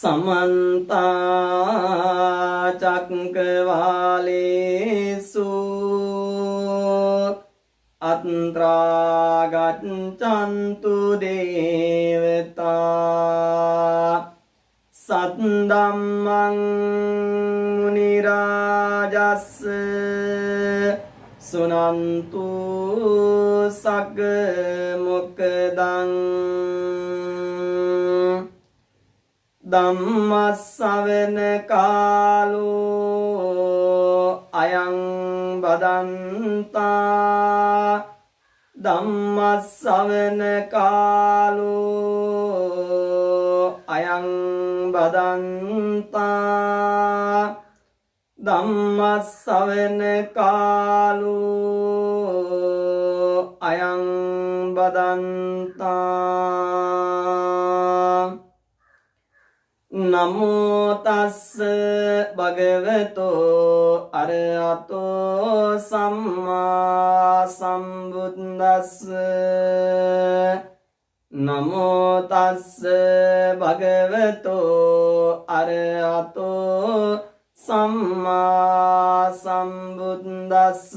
समन्ता चक्रवालेषु अत्रा गच्छन्तु देवता सद्धम्मं मुनिराजस्स सुनन्तु सक्मुखदं ධම්මස්සවන කාලෝ අයං බදන්තා ධම්මස්සවන කාලෝ අයං බදන්තා ධම්මස්සවන කාලෝ අයං බදන්තා නමෝ තස්ස භගවතෝ අරහතෝ සම්මා සම්බුද්දස්ස නමෝ තස්ස භගවතෝ අරහතෝ සම්මා සම්බුද්දස්ස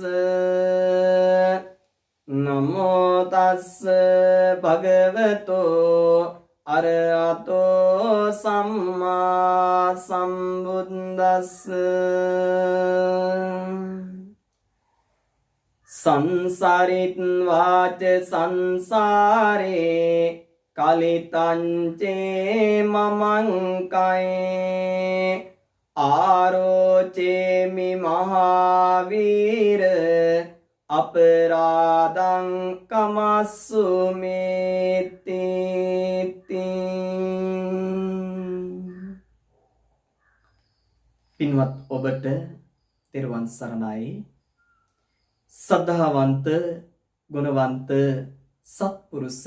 නමෝ තස්ස භගවතෝ අරහතෝ සම්මා සම්බුද්දස්ස සංසාරිත් වාච සංසාරේ කලිතංචේ මමං කයේ ආරෝචේමි මහාවීර අපරාධං කමස්සු මේති පින්වත් ඔබට තෙරුවන් සරණයි සද්ධාවන්ත ගුණවන්ත සත්පුරුෂ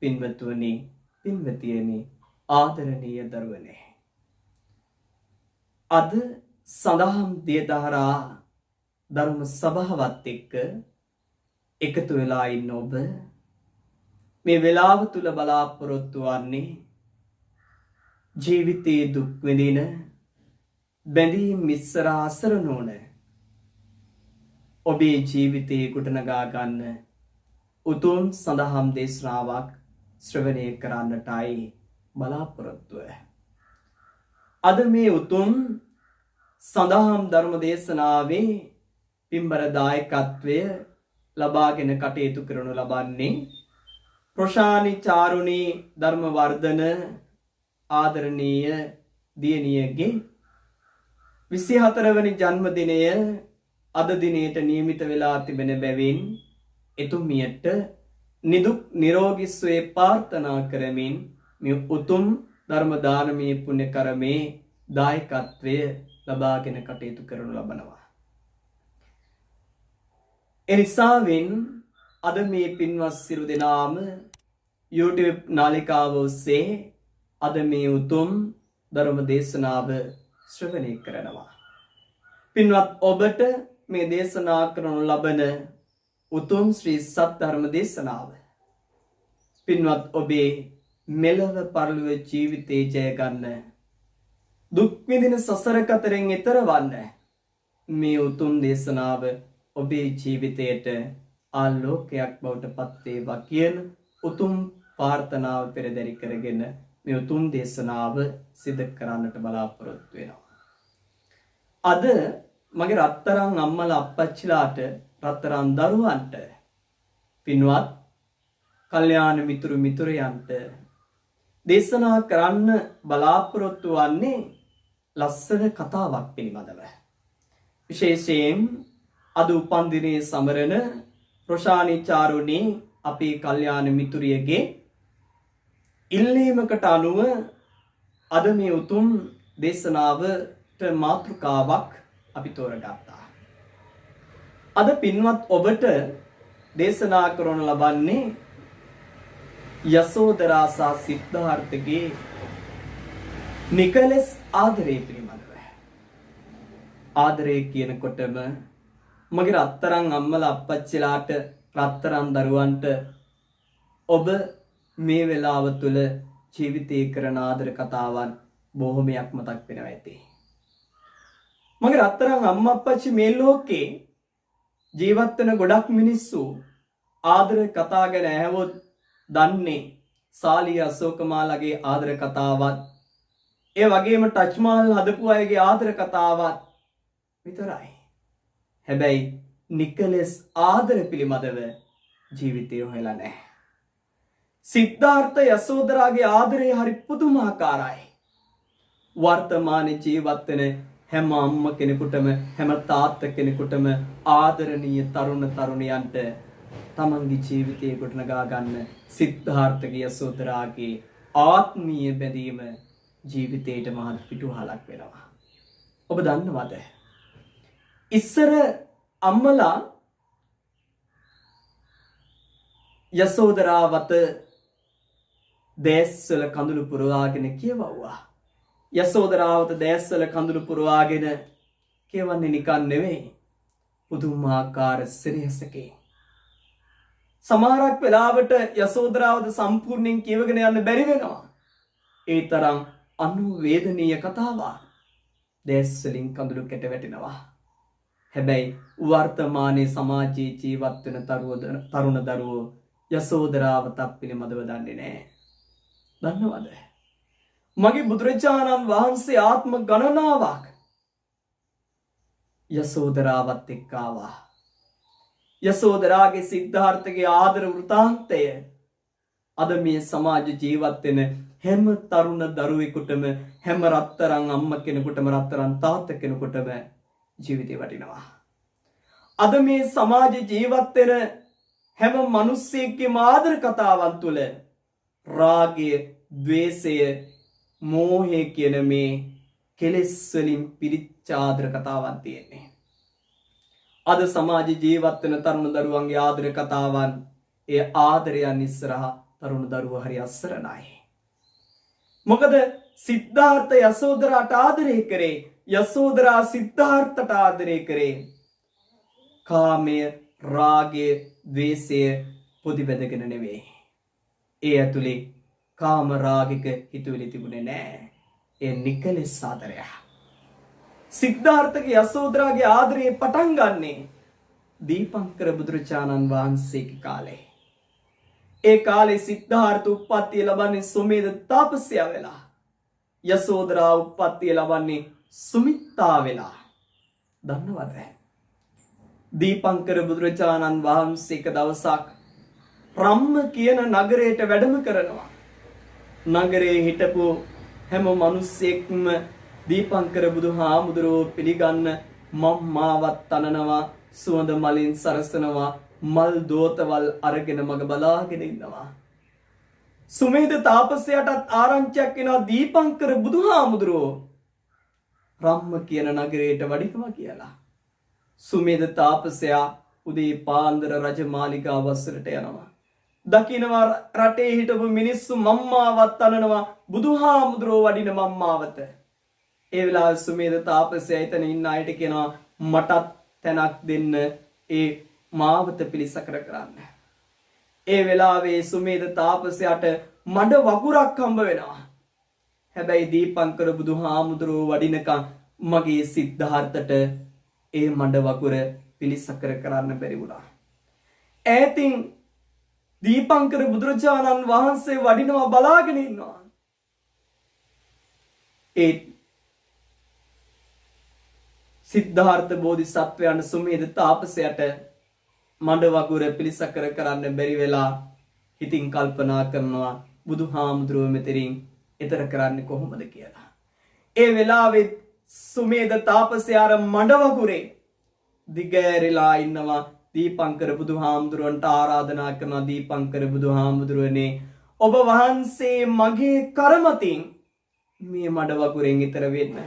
පින්වතුනි පින්වතියනි ආදරණීය දරුවනේ අද සඳහම් දියදහරා ධර්ම සභාවත් එක්ක එකතු වෙලා ඉන්න ඔබ මේ වෙලාව තුල බලාපොරොත්තු වන්නේ ජීවිතයේ දුක් විඳින බැඳීම් මිස්සර අසර නොවන ඔබේ ජීවිතයේ ගොඩනගා ගන්න උතුම් සඳහම් දේශනාවක් ශ්‍රවණය කරන්නටයි බලාපොරොත්තුව. අද මේ උතුම් සඳහම් ධර්ම දේශනාවේ පින්බර දායකත්වය ලබාගෙන කටයුතු කරනු ලබන්නේ ප්‍රශානි චාරුණී ධර්මවර්ධන ආදරණීය දියණියගේ 24 වෙනි ජන්මදිනය අද දිනේට නියමිත වෙලා තිබෙන බැවින් එතුමියට නිදුක් නිරෝගී සුවය ප්‍රාර්ථනා කරමින් මේ උතුම් ධර්ම දානමය පුණ්‍ය කර්මේ දායකත්වය ලබාගෙන කටයුතු කරනු ලබනවා. එනිසාවෙන් අද මේ පින්වත් සිරු දෙනාම YouTube නාලිකාව ඔස්සේ අද මේ උතුම් ධර්ම දේශනාව ශ්‍රවණය කරනවා. පින්වත් ඔබට මේ දේශනා කරනු ලබන උතුම් ශ්‍රී සත් ධර්ම දේශනාව පින්වත් ඔබේ මෙලව පරලොව ජීවිතේ ජය ගන්න දුක් විඳින සසර කතරෙන් එතර වන්න මේ උතුම් දේශනාව ඔබේ ජීවිතයට ආලෝකයක් බවට පත් වේවා කියන උතුම් ප්‍රාර්ථනාව පෙරදරි කරගෙන මේ උතුම් දේශනාව සිදු කරන්නට බලාපොරොත්තු වෙනවා. අද මගේ රත්තරන් අම්මලා අප්පච්චිලාට රත්තරන් දරුවන්ට පින්වත් කල්යාණ මිතුරු මිතුරියන්ට දේශනා කරන්න බලාපොරොත්තු වන්නේ ලස්සන කතාවක් පිළිබඳව. විශේෂයෙන් අද උපන් දිනේ සමරන ප්‍රශානි චාරුණී අපේ කල්යාණ මිතුරියගේ ඉල්ලීමකට අනුව අද මේ උතුම් දේශනාවට මාතෘකාවක් අපි තෝරගත්තා. අද පින්වත් ඔබට දේශනා කරන ලබන්නේ යසෝදරා සහ සිද්ධාර්ථගේ නිකලස් ආදරය පිළිබඳව. ආදරය කියනකොටම මගේ රත්තරන් අම්මලා අප්පච්චිලාට රත්තරන් දරුවන්ට ඔබ මේ වෙලාව තුළ ජීවිතේ කරන ආදර කතාවන් බොහොමයක් මතක් වෙනවා ඇති. මගේ රත්තරන් අම්මා අප්පච්චි මේ ලෝකේ ජීවත් වෙන ගොඩක් මිනිස්සු ආදර කතා ගැන ඇහුවොත් දන්නේ සාලිය අශෝකමාලගේ ආදර කතාවත් ඒ වගේම ටච් මහල් හදපු අයගේ ආදර කතාවත් විතරයි. හැබැයි නිකලස් ආදර පිළිබඳව ජීවිතය හොයලා නැහැ. සිද්ධාර්ථ යසෝදරාගේ ආදරය හරි පුදුමාකාරයි. වර්තමාන ජීවත් වෙන හැම අම්ම කෙනෙකුටම හැම තාත්ත කෙනෙකුටම ආදරණීය තරුණ තරුණියන්ට තමන්ගේ ජීවිතයේ ගොඩනගා ගන්න සිද්ධාර්ථගේ යසෝදරාගේ ආත්මීය බැඳීම ජීවිතේට මහත් පිටුහලක් වෙනවා. ඔබ දන්නවද? ඉස්සර අම්මලා යසෝදරාවත දැස්වල කඳුළු පුරවාගෙන කියවුවා. යසෝදරාවත දැස්වල කඳුළු පුරවාගෙන කියවන්නේ නිකන් නෙවෙයි. පුදුමාකාර සිරියසකේ. සමහරක් වෙලාවට යසෝදරාවත සම්පූර්ණයෙන් කියවගෙන යන්න බැරි වෙනවා. ඒ තරම් අනුවේදනීය කතාවක්. දැස්වලින් කඳුළු කැට වැටෙනවා. හැබැයි වර්තමානයේ සමාජයේ ජීවත් වෙන තරුණ දරුවෝ යසෝදරාවත පිළිබඳව දන්නේ නැහැ. දන්නවද? මගේ බුදුරජාණන් වහන්සේ ආත්ම ගණනාවක් යසෝදරාවත් එක්ක ආවා. යසෝදරාගේ සිද්ධාර්ථගේ ආදර වෘතාන්තය අද මේ සමාජ ජීවත් වෙන හැම තරුණ දරුවෙකුටම හැම රත්තරන් අම්ම කෙනෙකුටම රත්තරන් තාත්ත කෙනෙකුටම ජීවිතේ වටිනවා. අද මේ සමාජ ජීවත් වෙන හැම මිනිස්සෙක්ගේම ආදර කතාවන් තුළ රාගය, ద్వේෂය, මෝහය කියන මේ කෙලෙස් වලින් පිරිච්ච ආදර කතාවක් තියෙන්නේ. අද සමාජ ජීවත් වෙන තරුණ දරුවන්ගේ ආදර කතාවන් ඒ ආදරයන් ඉස්සරහා තරුණ දරුවෝ හරි අසරණයි. මොකද සිද්ධාර්ථ යසෝදරාට ආදරය කරේ, යසෝදරා සිද්ධාර්ථට ආදරය කරේ කාමය, රාගය, ద్వේෂය පොදි බැඳගෙන නෙවෙයි. ඒ ඇතුලේ කාම රාගික හිතුවිලි තිබුණේ නැහැ. ඒ නිකලස් ආදරය. සිද්ධාර්ථගේ යසෝදරාගේ ආදරේ පටන් ගන්නේ දීපංකර බුදුරජාණන් වහන්සේගේ කාලේ. ඒ කාලේ සිද්ධාර්ථ උප්පත්තිය ලබන්නේ සුමේධ තාපසයා වෙලා. යසෝදරා උප්පත්තිය ලබන්නේ සුමිත්තා වෙලා. දන්නවද? දීපංකර බුදුරජාණන් වහන්සේ එක දවසක් රම්ම කියන නගරයට වැඩම කරනවා. නගරේ හිටපු හැම මිනිස්සෙක්ම දීපංකර බුදුහාමුදුරුවෝ පිළිගන්න මම්මාවත් තනනවා, සුවඳ මලින් සරසනවා, මල් දෝතවල් අරගෙන මග බලාගෙන ඉන්නවා. සුමේධ තාපසයාටත් ආරංචියක් එනවා දීපංකර බුදුහාමුදුරුවෝ රම්ම කියන නගරයට වඩිනවා කියලා. සුමේධ තාපසයා උදේ පාන්දර රජමාලිගාව වසරට යනවා. දකින්නවා රටේ හිටපු මිනිස්සු මම්මාවත් තනනවා බුදුහාමුදුරුවෝ වඩින මම්මාවත. ඒ වෙලාවේ සුමේධ තාපසයා එතන ඉන්න අයට කියනවා මටත් තැනක් දෙන්න ඒ මාවත පිළිසකර කරන්න. ඒ වෙලාවේ සුමේධ තාපසයාට මඩ වගුරක් හම්බ වෙනවා. හැබැයි දීපංකර බුදුහාමුදුරුවෝ වඩිනකම් මගේ සිද්ධාර්ථට ඒ මඩ වගුර පිළිසකර කරන්න බැරි වුණා. ඈතින් දීපංකර බුදුරජාණන් වහන්සේ වඩිනවා බලාගෙන ඉන්නවා. ඒ සිද්ධාර්ථ බෝධිසත්වයන් සුමේධ තාපසයට මඩ වගුර පිළිසකර කරන්න බැරි වෙලා හිතින් කල්පනා කරනවා බුදුහාමුදුරුවෝ මෙතරින් එතර කරන්නේ කොහොමද කියලා. ඒ වෙලාවේ සුමේධ තාපසයාර මඩ වගුරේ දිගෑරිලා ඉන්නවා. දීපංකර බුදුහාමුදුරුවන්ට ආරාධනා කරනවා දීපංකර බුදුහාමුදුරුවනේ ඔබ වහන්සේ මගේ කරමතින් මේ මඩ වගුරෙන් ඈතර වෙන්න.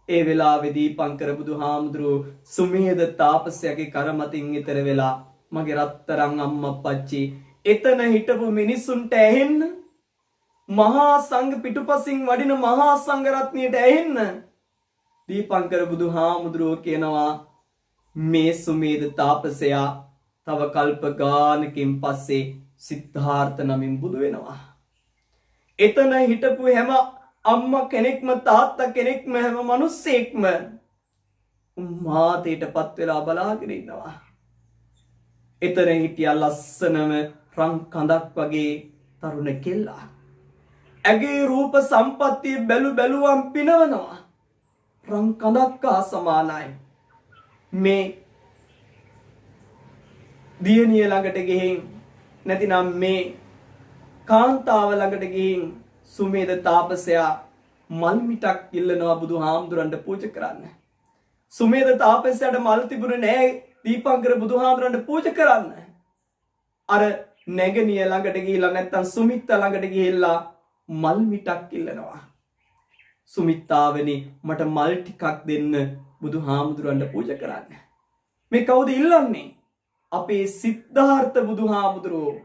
ඒ වෙලාවේ දීපංකර බුදුහාමුදුරුවෝ සුමේධ තාපසයාගේ කරමතින් ඈතර වෙලා මගේ රත්තරන් අම්මප්පච්චි එතන හිටපු මිනිසුන්ට ඇහෙන්න, මහා සංඝ පිටුපසින් වඩින මහා සංඝ රත්නියට ඇහෙන්න දීපංකර බුදුහාමුදුරුවෝ කියනවා මේ සුමේධ තාපසයා තව කල්ප ගානකින් පස්සේ සිද්ධාර්ථ නමින් බුදු වෙනවා. එතන හිටපු හැම අම්මා කෙනෙක්ම තාත්තා කෙනෙක්ම හැම මිනිස්සෙක්ම උන්මාදයටපත් වෙලා බලාගෙන ඉන්නවා. එතන හිටියා ලස්සනම රන් කඳක් වගේ තරුණ කෙල්ලා. ඇගේ රූප සම්පත්තිය බැලුවම් පිනවනවා. රන් කඳක් හා සමානයි. මේ දියණිය ළඟට ගිහින් නැතිනම් මේ කාන්තාව ළඟට ගිහින් සුමේද තාපසයා මල් මිටක් ඉල්ලනවා බුදුහාමුදුරන්ට පූජා කරන්න. සුමේද තාපසයාට මල් තිබුණේ නැහැ දීපංකර බුදුහාමුදුරන්ට පූජා කරන්න. අර නැගණිය ළඟට ගිහිල්ලා නැත්තම් සුමිත්තා ළඟට ගිහිල්ලා මල් මිටක් ඉල්ලනවා. සුමිත්තාවනි මට මල් ටිකක් දෙන්න බුදුහාමුදුරන්ට පූජා කරන්න. මේ කවුද ඉල්ලන්නේ? අපේ සිද්ධාර්ථ බුදුහාමුදුරුවෝ.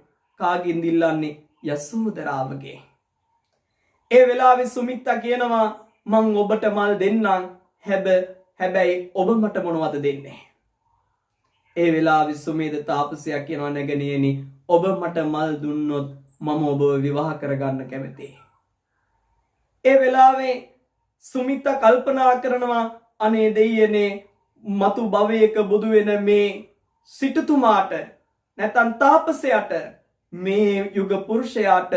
කාගෙන්ද ඉල්ලන්නේ? යසෝදරාවගේ. ඒ වෙලාවේ සුමිත්තා කියනවා මං ඔබට මල් දෙන්නම් හැබැයි ඔබ මට මොනවද දෙන්නේ? ඒ වෙලාවේ සුමේද තාපසයා කියනවා නැගණියනි ඔබ මට මල් දුන්නොත් මම ඔබව විවාහ කරගන්න කැමතියි. ඒ වෙලාවේ සුමිත්තා කල්පනා කරනවා අනේ දෙයියනේ මතු භවයක බුදු වෙන මේ සිටුතුමාට නැත්නම් තාපසයාට මේ යුග පුරුෂයාට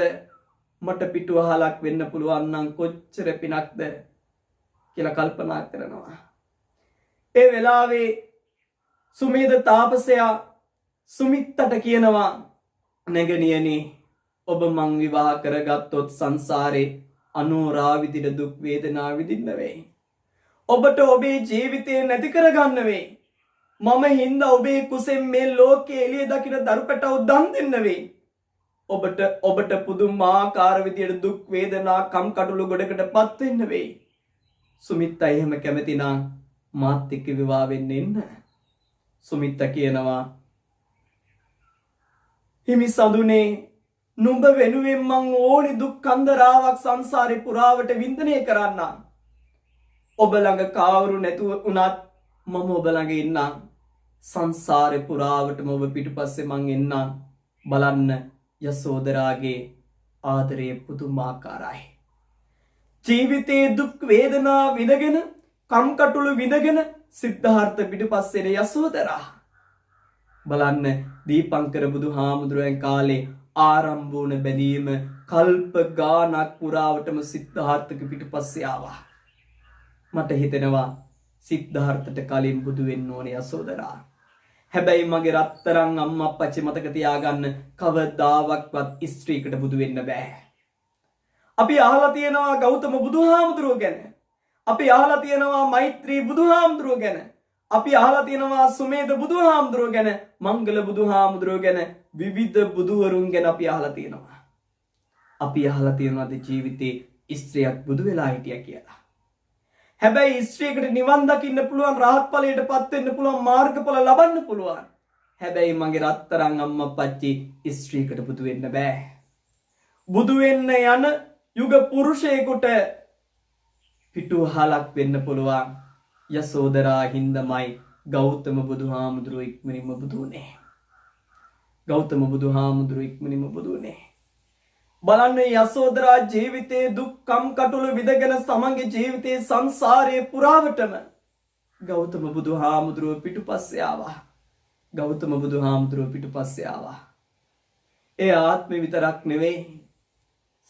මට පිටුවහලක් වෙන්න පුළුවන් නම් කොච්චර පිනක්ද කියලා කල්පනා කරනවා. ඒ වෙලාවේ සුමේද තාපසයා සුමිත්තට කියනවා නැගණියනි ඔබ මං විවාහ කරගත්තොත් සංසාරේ අනෝරාවිදින දුක් වේදනා විඳින්න වෙයි. ඔබට ඔබේ ජීවිතේ නැති කරගන්න වෙයි. මම හින්දා ඔබේ කුසෙන් මේ ලෝකයේ එළිය දකින දරුපැටව දන් දෙන්න වෙයි. ඔබට පුදුමාකාර විදියට දුක් වේදනා කම්කටොළු ගොඩකටපත් වෙන්න වෙයි. සුමිත්තා එහෙම කැමති නම් මාත් එක්ක විවාහ වෙන්න එන්න. සුමිත්තා කියනවා හිමි සඳුනේ නුඹ වෙනුවෙන් මං ඕනි දුක් කන්දරාවක් සංසාරේ පුරාවට වින්දනය කරන්න. ඔබ ළඟ කවුරු නැතුව උනත් මම ඔබ ළඟ ඉන්නම්. සංසාරේ පුරාවටම ඔබ පිටුපස්සේ මං එන්නම්. බලන්න යසෝදරාගේ ආදරය පුදුමාකාරයි. ජීවිතේ දුක් වේදනා විඳගෙන කම්කටොළු විඳගෙන සිද්ධාර්ථ පිටුපස්සේ යසෝදරා. බලන්න දීපංකර බුදුහාමුදුරුවන් කාලේ ආරම්භ වුණ බැඳීම කල්ප ගානක් පුරාවටම සිද්ධාර්ථක පිටුපස්සේ ආවා. මට හිතෙනවා සිද්ධාර්ථට කලින් බුදු වෙන්න ඕනේ යසෝදරා. හැබැයි මගේ රත්තරන් අම්මා අප්පච්චි මතක තියාගන්න කවදාවත්වත් ස්ත්‍රීකට බුදු වෙන්න බෑ. අපි අහලා තියෙනවා ගෞතම බුදුහාමුදුරුවෝ ගැන. අපි අහලා තියෙනවා මෛත්‍රී බුදුහාමුදුරුවෝ ගැන. අපි අහලා තියෙනවා සුමේද බුදුහාමුදුරුවෝ ගැන, මංගල බුදුහාමුදුරුවෝ ගැන, විවිධ බුදුවරුන් ගැන අපි අහලා තියෙනවා. අපි අහලා තියෙනවාද ජීවිතේ ස්ත්‍රියක් බුදු වෙලා හිටියා කියලා. හැබැයි ස්ත්‍රියකට නිවන් දකින්න පුළුවන්, රහත් ඵලයටපත් වෙන්න පුළුවන්, මාර්ගඵල ලබන්න පුළුවන්. හැබැයි මගේ රත්තරන් අම්මා අප්පච්චි ස්ත්‍රියකට බුදු වෙන්න බෑ. බුදු වෙන්න යන යුග පුරුෂයෙකුට පිටුවහලක් වෙන්න පුළුවන්. යසෝදරා හින්දමයි ගෞතම බුදුහාමුදුරුවෝ ඉක්මනින්ම බුදු වුණේ. ගෞතම බුදුහාමුදුරුවෝ ඉක්මනින්ම බුදු වුණේ. බලන්න යසෝදරා ජීවිතේ දුක්ඛම් කටුළු විදගෙන සමන්ගේ ජීවිතේ සංසාරේ පුරාවටම ගෞතම බුදුහාමුදුරුවෝ පිටුපස්සේ ආවා. ගෞතම බුදුහාමුදුරුවෝ පිටුපස්සේ ආවා. ඒ ආත්මෙ විතරක් නෙවෙයි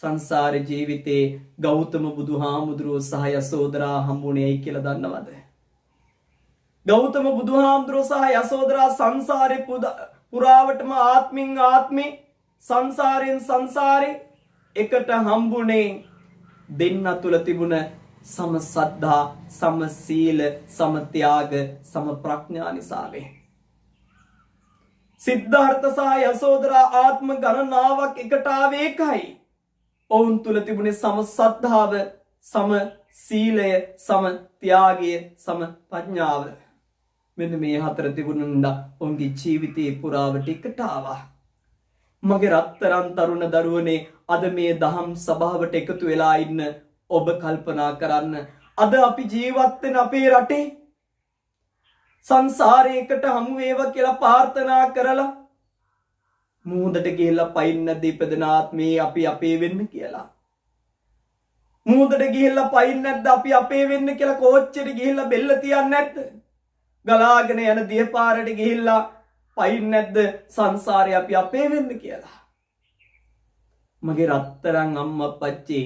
සංසාර ජීවිතේ ගෞතම බුදුහාමුදුරුවෝ සහ යසෝදරා හම්බුනේයි කියලා දන්නවද? ගෞතම බුදුහාමුදුරුවෝ සහ යසෝදරා සංසාරේ පුරාවටම ආත්මින් ආත්මේ සංසාරෙන් සංසාරේ එකට හම්බුනේ දෙන්න තුල තිබුණ සම සද්ධා, සම සීල, සම ත්‍යාග, සම ප්‍රඥා නිසාවේ. සිද්ධාර්ථ සහ යසෝදරා ආත්ම ගණනාවක් එකට ආවේ එකයි. ඔවුන් තුල තිබුණේ සම සද්ධාව, සම සීලය, සම ත්‍යාගය, සම ප්‍රඥාව. මෙන්න මේ හතර තිබුණා ඔවුන්ගේ ජීවිතේ පුරාවට එකට ආවා. මගේ රත්තරන් තරුණ දරුවනේ අද මේ දහම් සභාවට එකතු වෙලා ඉන්න ඔබ කල්පනා කරන්න. අද අපි ජීවත් වෙන අපේ රටේ සංසාරයකට හමු වේවා කියලා ප්‍රාර්ථනා කරලා මුහුදට ගිහිල්ලා පයින් නැද්ද ඉපදෙන ආත්මේ අපි අපේ වෙන්න කියලා. මූදට ගිහිල්ලා පයින් නැද්ද? අපි අපේ වෙන්න කියලා කෝච්චියට ගිහිල්ලා බෙල්ල තියන්නේ නැද්ද? ගලාගෙන යන දියපාරට ගිහිල්ලා පයින් නැද්ද සංසාරේ අපි අපේ වෙන්න කියලා? මගේ රත්තරන් අම්මා අප්පච්චි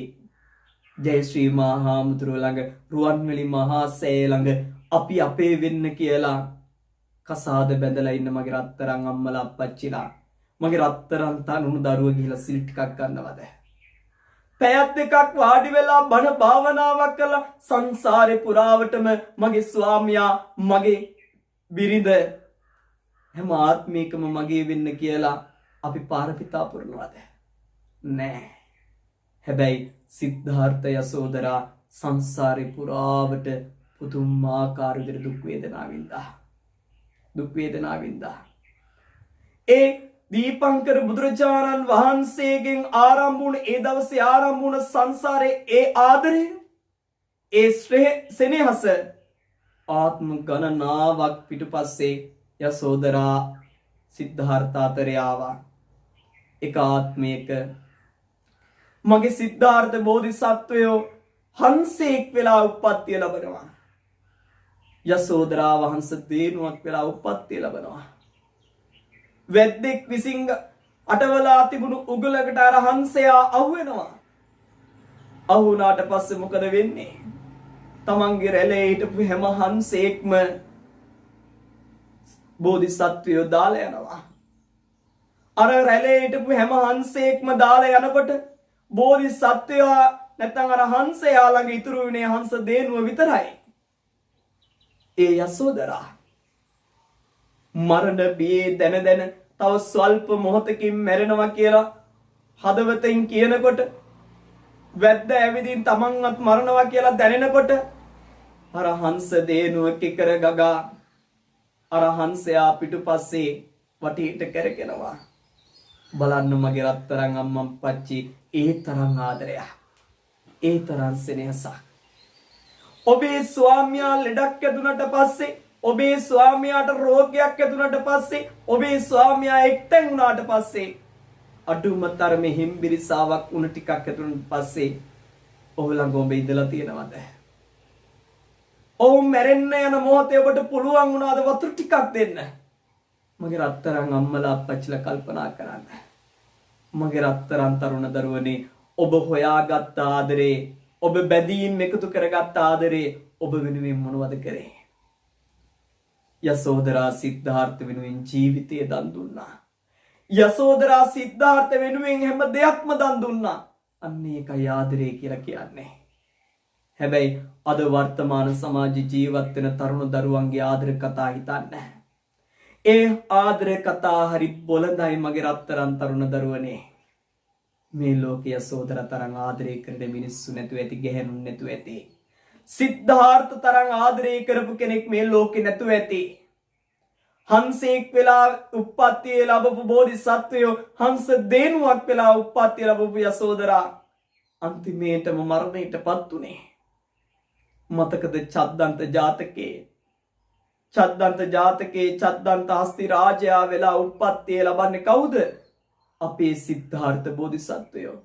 ජයශ්‍රී මහා හාමුදුරුවෝ ළඟ රුවන්වැලි මහා සෑය ළඟ අපි අපේ වෙන්න කියලා කසාද බැඳලා ඉන්න මගේ රත්තරන් අම්මලා අප්පච්චිලා මගේ රත්තරන් තනුණු දරුව ගිහිලා සිල් ටිකක් ගන්නවද? පැයක් දෙකක් වාඩි වෙලා බණ භාවනාවක් කළා සංසාරේ පුරාවටම මගේ ස්වාමියා මගේ බිරිඳ හැම ආත්මිකම මගේ වෙන්න කියලා අපි පාරපිතා පුරනවද? නෑ. හැබැයි සිද්ධාර්ථ යසෝදරා සංසාරේ පුරාවට පුදුමාකාර විදිහට දුක් වේදනා වින්දා. ඒ දීපංකර බුදුරජාණන් වහන්සේගෙන් ආරම්භ වුණ ඒ දවසේ ආරම්භ වුණ සංසාරේ ඒ ආදරය ඒ සෙනෙහස ආත්ම ගණනාවක් පිටුපස්සේ යසෝදරා සිද්ධාර්ථ අතරේ ආවා. එක ආත්මයක මගේ සිද්ධාර්ථ බෝධිසත්වයෝ හංසෙක් වෙලා උප්පත්තිය ලබනවා. යසෝදරා වහන්ස දේනුවක් වෙලා උප්පත්තිය ලබනවා. වැද්දෙක් විසින් අටවලා තිබුණු උගලකට අර හංසයා අහුවෙනවා. අහුණාට පස්සේ මොකද වෙන්නේ? තමන්ගේ රැළේ හිටපු හැම හංසෙක්ම බෝධිසත්වයෝ දාලා යනවා. අර රැළේ හිටපු හැම හංසෙක්ම දාලා යනකොට බෝධිසත්වයා නැත්නම් අර හංසයා ළඟ ඉතුරු වෙන්නේ හංස දේනුව විතරයි. ඒ යසෝදරා මරණ බියේ දැන තව ස්වල්ප මොහොතකින් මැරෙනවා කියලා හදවතින් කියනකොට වැද්ද ඇවිදින් තමන්වත් මරනවා කියලා දැනෙනකොට අර හංස දේනුව කිකර ගගා අර හංසයා පිටුපස්සේ වටේට කරකිනවා. බලන්න මගේ රත්තරන් අම්මන් පච්චි ඒ තරම් ආදරයක්, ඒ තරම් සෙනෙහසක්. ඔබේ ස්වාමියා ලෙඩක් ඇදුනට පස්සේ, ඔබේ ස්වාමියාට රෝගයක් ඇදුනට පස්සේ, ඔබේ ස්වාමියා එක්තැන් වුණාට පස්සේ, අඩුම තරමේ හිම්බිරිසාවක් උණ ටිකක් ඇතුණට පස්සේ ඔබ ළඟ ඔබ ඉඳලා තියෙනවද? ඔව් මැරෙන්න යන මොහොතේ ඔබට පුළුවන් වුණාද වතුර ටිකක් දෙන්න? මගේ රත්තරන් අම්මලා අප්පච්චිලා කල්පනා කරන්න. මගේ රත්තරන් තරුණ දරුවනේ, ඔබ හොයාගත් ආදරේ, ඔබ බැඳීම් එකතු කරගත් ආදරේ ඔබ වෙනුවෙන් මොනවද කරේ? යසෝදරා සිද්ධාර්ථ වෙනුවෙන් ජීවිතය දන් දුන්නා. යසෝදරා සිද්ධාර්ථ වෙනුවෙන් හැම දෙයක්ම දන් දුන්නා. අන්න ඒකයි ආදරේ කියලා කියන්නේ. හැබැයි අද වර්තමාන සමාජ ජීවත් වෙන තරුණ දරුවන්ගේ ආදර කතා හිතන්නේ. ඒ ආදර කතා හරි බොළඳයි මගේ රත්තරන් තරුණ දරුවනේ. මේ ලෝකයේ යසෝදරා තරම් ආදරය කරන මිනිස්සු නැතුව ඇති, ගැහැණුන් නැතුව ඇති. සිද්ධාර්ථ තරම් ආදරය කරපු කෙනෙක් මේ ලෝකේ නැතුව ඇති. හංසෙක් වෙලා උප්පත්තිය ලැබපු බෝධිසත්වයෝ හංස දේනුවක් වෙලා උප්පත්තිය ලැබපු යසෝදරා අන්තිමේටම මරණයටපත් උනේ. මතකද චද්දන්ත ජාතකයේ? චද්දන්ත ජාතකයේ චද්දන්ත හස්ති රාජයා වෙලා උප්පත්තිය ලබන්නේ කවුද? අපේ සිද්ධාර්ථ බෝධිසත්වයෝ.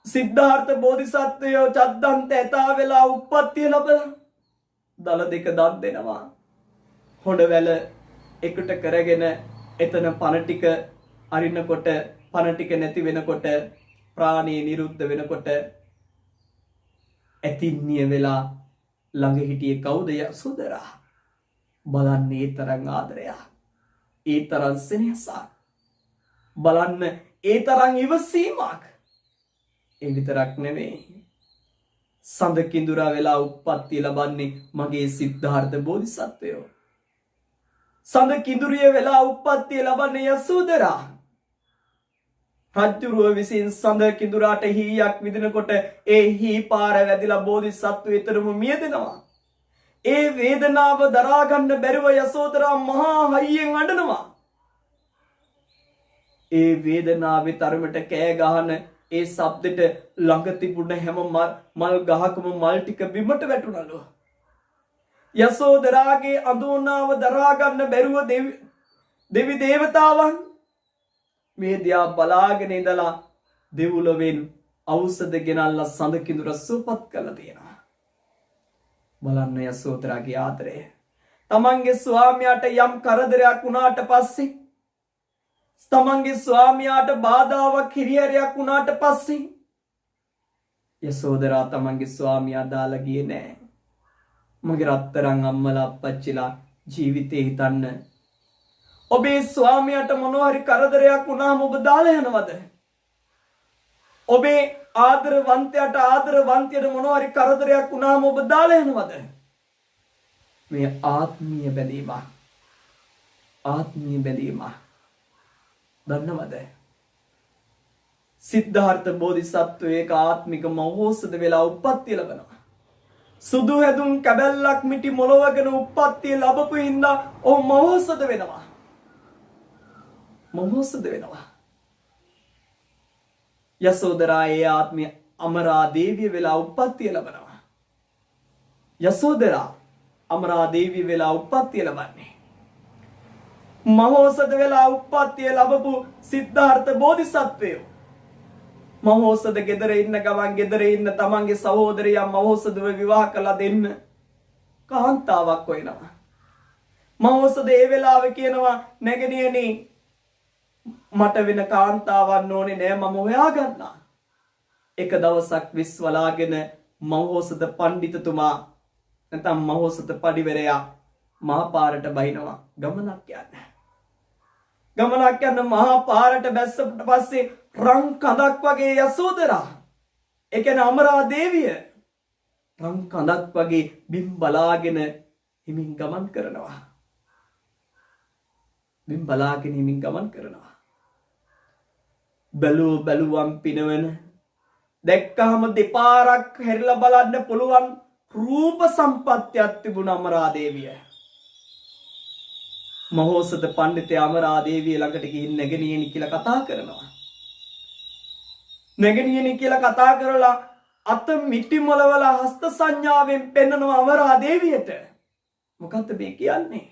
සිද්ධාර්ථ බෝධිසත්වයෝ චද්දන්ත ඇතා වෙලා උප්පත්තිය ලබලා දල දෙක දන් දෙනවා. හොඬවැල එකට කරගෙන එතන පණ ටික අරිනකොට, පණ ටික නැති වෙනකොට, ප්‍රාණය නිරුද්ධ වෙනකොට ඇතින්නිය වෙලා ළඟ හිටියේ කවුද? යසෝදරා. බලන්න ඒ තරම් ආදරයක්, ඒ තරම් සෙනෙහසක්, බලන්න ඒ තරම් ඉවසීමක්. ඒ විතරක් නෙවෙයි, සඳ කිඳුරා වෙලා උප්පත්තිය ලබන්නේ මගේ සිද්ධාර්ථ බෝධිසත්වයෝ. සඳ කිඳුරිය වෙලා උප්පත්තිය ලබන්නේ යසෝදරා. රජ්ජුරුව විසින් සඳ කිඳුරාට හීයක් විදිනකොට ඒ හී පාර වැදිලා බෝධිසත්වය ඊතරම මියදෙනවා. ඒ වේදනාව දරා ගන්න බැරිව යසෝදරා මහා හයියෙන් අඬනවා. ඒ වේදනාවේ තරමට කෑ ගහන ඒ ශබ්දෙට ළඟ තිබුණ හැම මල් ගහකම මල් ටික බිමට වැටුණලු. යසෝදරාගේ අඳෝනාව දරා ගන්න බැරුව දෙවි දේවතාවන් මේ දිහා බලාගෙන ඉඳලා දෙව්ලොවෙන් ඖෂධ ගෙනල්ලා සඳ කිඳුර සුවපත් කළා තියෙනවා. බලන්න යසෝදරාගේ ආදරය. තමන්ගේ ස්වාමියාට යම් කරදරයක් වුණාට පස්සේ, තමන්ගේ ස්වාමියාට බාධාවක් හිරිහැරයක් වුණාට පස්සේ යසෝදරා තමන්ගේ ස්වාමියා දාලා ගියේ නෑ. මගේ රත්තරන් අම්මලා අප්පච්චිලා ජීවිතේ හිතන්න, ඔබේ ස්වාමියාට මොනවා හරි කරදරයක් වුණාම ඔබ දාලා යනවද? ඔබේ ආදරවන්තයාට ආදරවන්තියට මොනවා හරි කරදරයක් වුණාම ඔබ දාලා යනවද? මේ ආත්මීය බැඳීම. ආත්මීය බැඳීම. දන්නවද? සිද්ධාර්ථ බෝධිසත්වෝ ඒක ආත්මික මහෝසද වෙලා උප්පත්තිය ලබනවා. සුදු හැදුම් කැබැල්ලක් මිටි මොලවගෙන උප්පත්තිය ලැබපු හින්දා ඔහු මහෝසද වෙනවා. මහෝසද වෙනවා. යසෝදරා ඒ ආත්මය අමරා දේවිය වෙලා උප්පත්තිය ලබනවා. යසෝදරා අමරා දේවිය වෙලා උප්පත්තිය ලබන්නේ. මහෝසද වෙලා උප්පත්තිය ලැබපු සිද්ධාර්ථ බෝධිසත්වයෝ මහෝසද ගෙදර ඉන්න ගමන් ගෙදර ඉන්න තමන්ගේ සහෝදරියා මහෝසදව විවාහ කළා දෙන්න කාන්තාවක් හොයනවා. මහෝසද ඒ වෙලාවේ කියනවා නැගණියනි මට වෙන කාන්තාවක් ඕනේ නෑ මම හොයාගන්නා. එක දවසක් විශ්වලාගෙන මහෝසද පඬිතුමා නැත්නම් මහෝසද පඬිවරයා මහා පාරට බහිනවා ගමනක් යන්න. ගමනක් යන මහා පාරට බැස්සට පස්සේ රන් කඳක් වගේ යසෝදරා, ඒ කියන්නේ අමරා දේවිය රන් කඳක් වගේ බිම් බලාගෙන හිමින් ගමන් කරනවා. බිම් බලාගෙන හිමින් ගමන් කරනවා. බැලුවම් පිනවන දැක්කහම දෙපාරක් හැරිලා බලන්න පුළුවන් රූප සම්පත්තියක් තිබුණ අමරා දේවිය. මහෝසද පඬිතේ අමරා දේවිය ළඟට ගිහින් නැගණියනි කියලා කතා කරනවා. නැගණියනි කියලා කතා කරලා අත මිටි මොලවල හස්ත සංඥාවෙන් පෙන්නනවා අමරා දේවියට. මොකද්ද මේ කියන්නේ?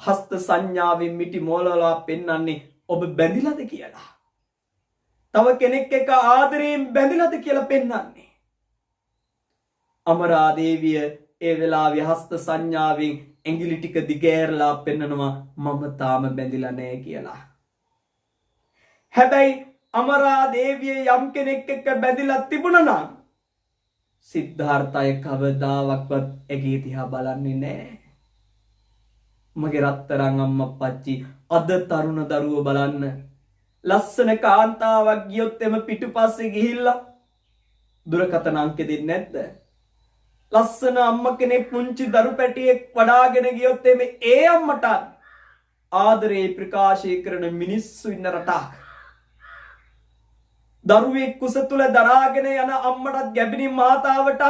හස්ත සංඥාවෙන් මිටි මොලවල පෙන්නන්නේ ඔබ බැඳිලාද කියලා. තව කෙනෙක් එක්ක ආදරයෙන් බැඳිලාද කියලා පෙන්නන්නේ. අමරා දේවිය ඒ වෙලාවේ හස්ත සංඥාවෙන් ඇඟිලි ටික දිගෑරලා පෙන්නනවා මම තාම බැඳිලා නැහැ කියලා. හැබැයි අමරා දේවිය යම් කෙනෙක් එක්ක බැඳිලා තිබුණා නම් සිද්ධාර්ථය කවදාවත් ඇගේ දිහා බලන්නේ නැහැ. මගේ රත්තරන් අම්මා අප්පච්චි අද තරුණ දරුවෝ බලන්න ලස්සන කාන්තාවක් ගියොත් එම පිටුපස්සේ ගිහිල්ලා දුරකථන අංකෙ දෙන්නේ නැද්ද? ලස්සන අම්මා කෙනෙක් පුංචි දරු පැටියෙක් වඩාගෙන ගියොත් එමේ ඒ අම්මට ආදරේ ප්‍රකාශය කරන මිනිස්සු ඉන්න රටක්. දරුවෙක් කුස තුල දරාගෙන යන අම්මටත් ගැබිනි මාතාවටත්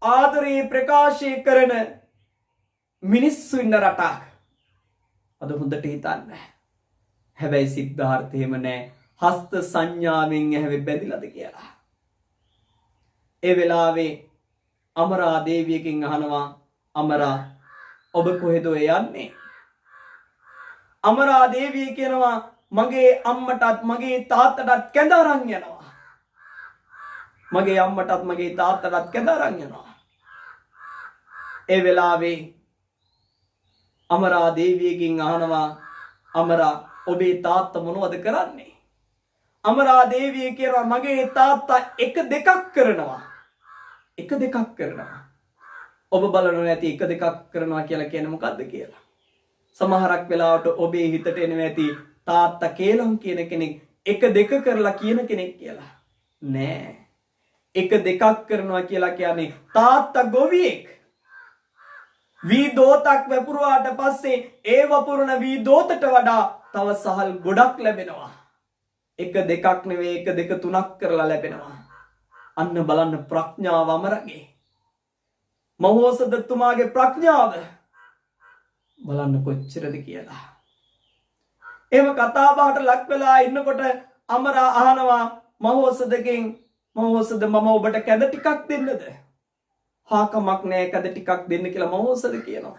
ආදරේ ප්‍රකාශය කරන මිනිස්සු ඉන්න රටක්. අද හොඳට හිතන්න. හැබැයි සිද්ධාර්ථයම නෑ හස්ත සංඥාවෙන් ඇහැවෙ බැඳිලාද කියලා. ඒ වෙලාවේ අමරා දේවියකින් අහනවා අමරා ඔබ කොහෙද යන්නේ? අමරා දේවිය කියනවා මගේ අම්මටත් මගේ තාත්තටත් කැඳ අරන් යනවා. මගේ අම්මටත් මගේ තාත්තටත් කැඳ අරන් යනවා. ඒ වෙලාවේ අමරා දේවියකින් අහනවා අමරා ඔබේ තාත්තා මොනවද කරන්නේ? අමරා දේවිය කියනවා මගේ තාත්තා එක දෙකක් කරනවා. එක දෙකක් කරනවා. ඔබ බලනෝ නැති එක දෙකක් කරනවා කියලා කියන්නේ මොකද්ද කියලා. සමහරක් වෙලාවට ඔබේ හිතට එනවා ඇති තාත්තා කේලම් කියන කෙනෙක් එක දෙක කරලා කියන කෙනෙක් කියලා. නෑ. එක දෙකක් කරනවා කියලා කියන්නේ තාත්තා ගොවියෙක්. වී දෝතක් වැපුරුවාට පස්සේ ඒ වපුරන වී දෝතට වඩා තව සහල් ගොඩක් ලැබෙනවා. එක දෙකක් නෙවෙයි එක දෙක තුනක් කරලා ලැබෙනවා. අන්න බලන්න ප්‍රඥාව අමරගේ. මහෝසදතුමාගේ ප්‍රඥාව බලන්න කොච්චරද කියලා. එහෙම කතා බහට ලක් වෙලා ඉන්නකොට අමරා අහනවා මහෝසදගෙන් මහෝසද මම ඔබට කැඳ ටිකක් දෙන්නද? හාකමක් නෑ කැඳ ටිකක් දෙන්න කියලා මහෝසද කියනවා.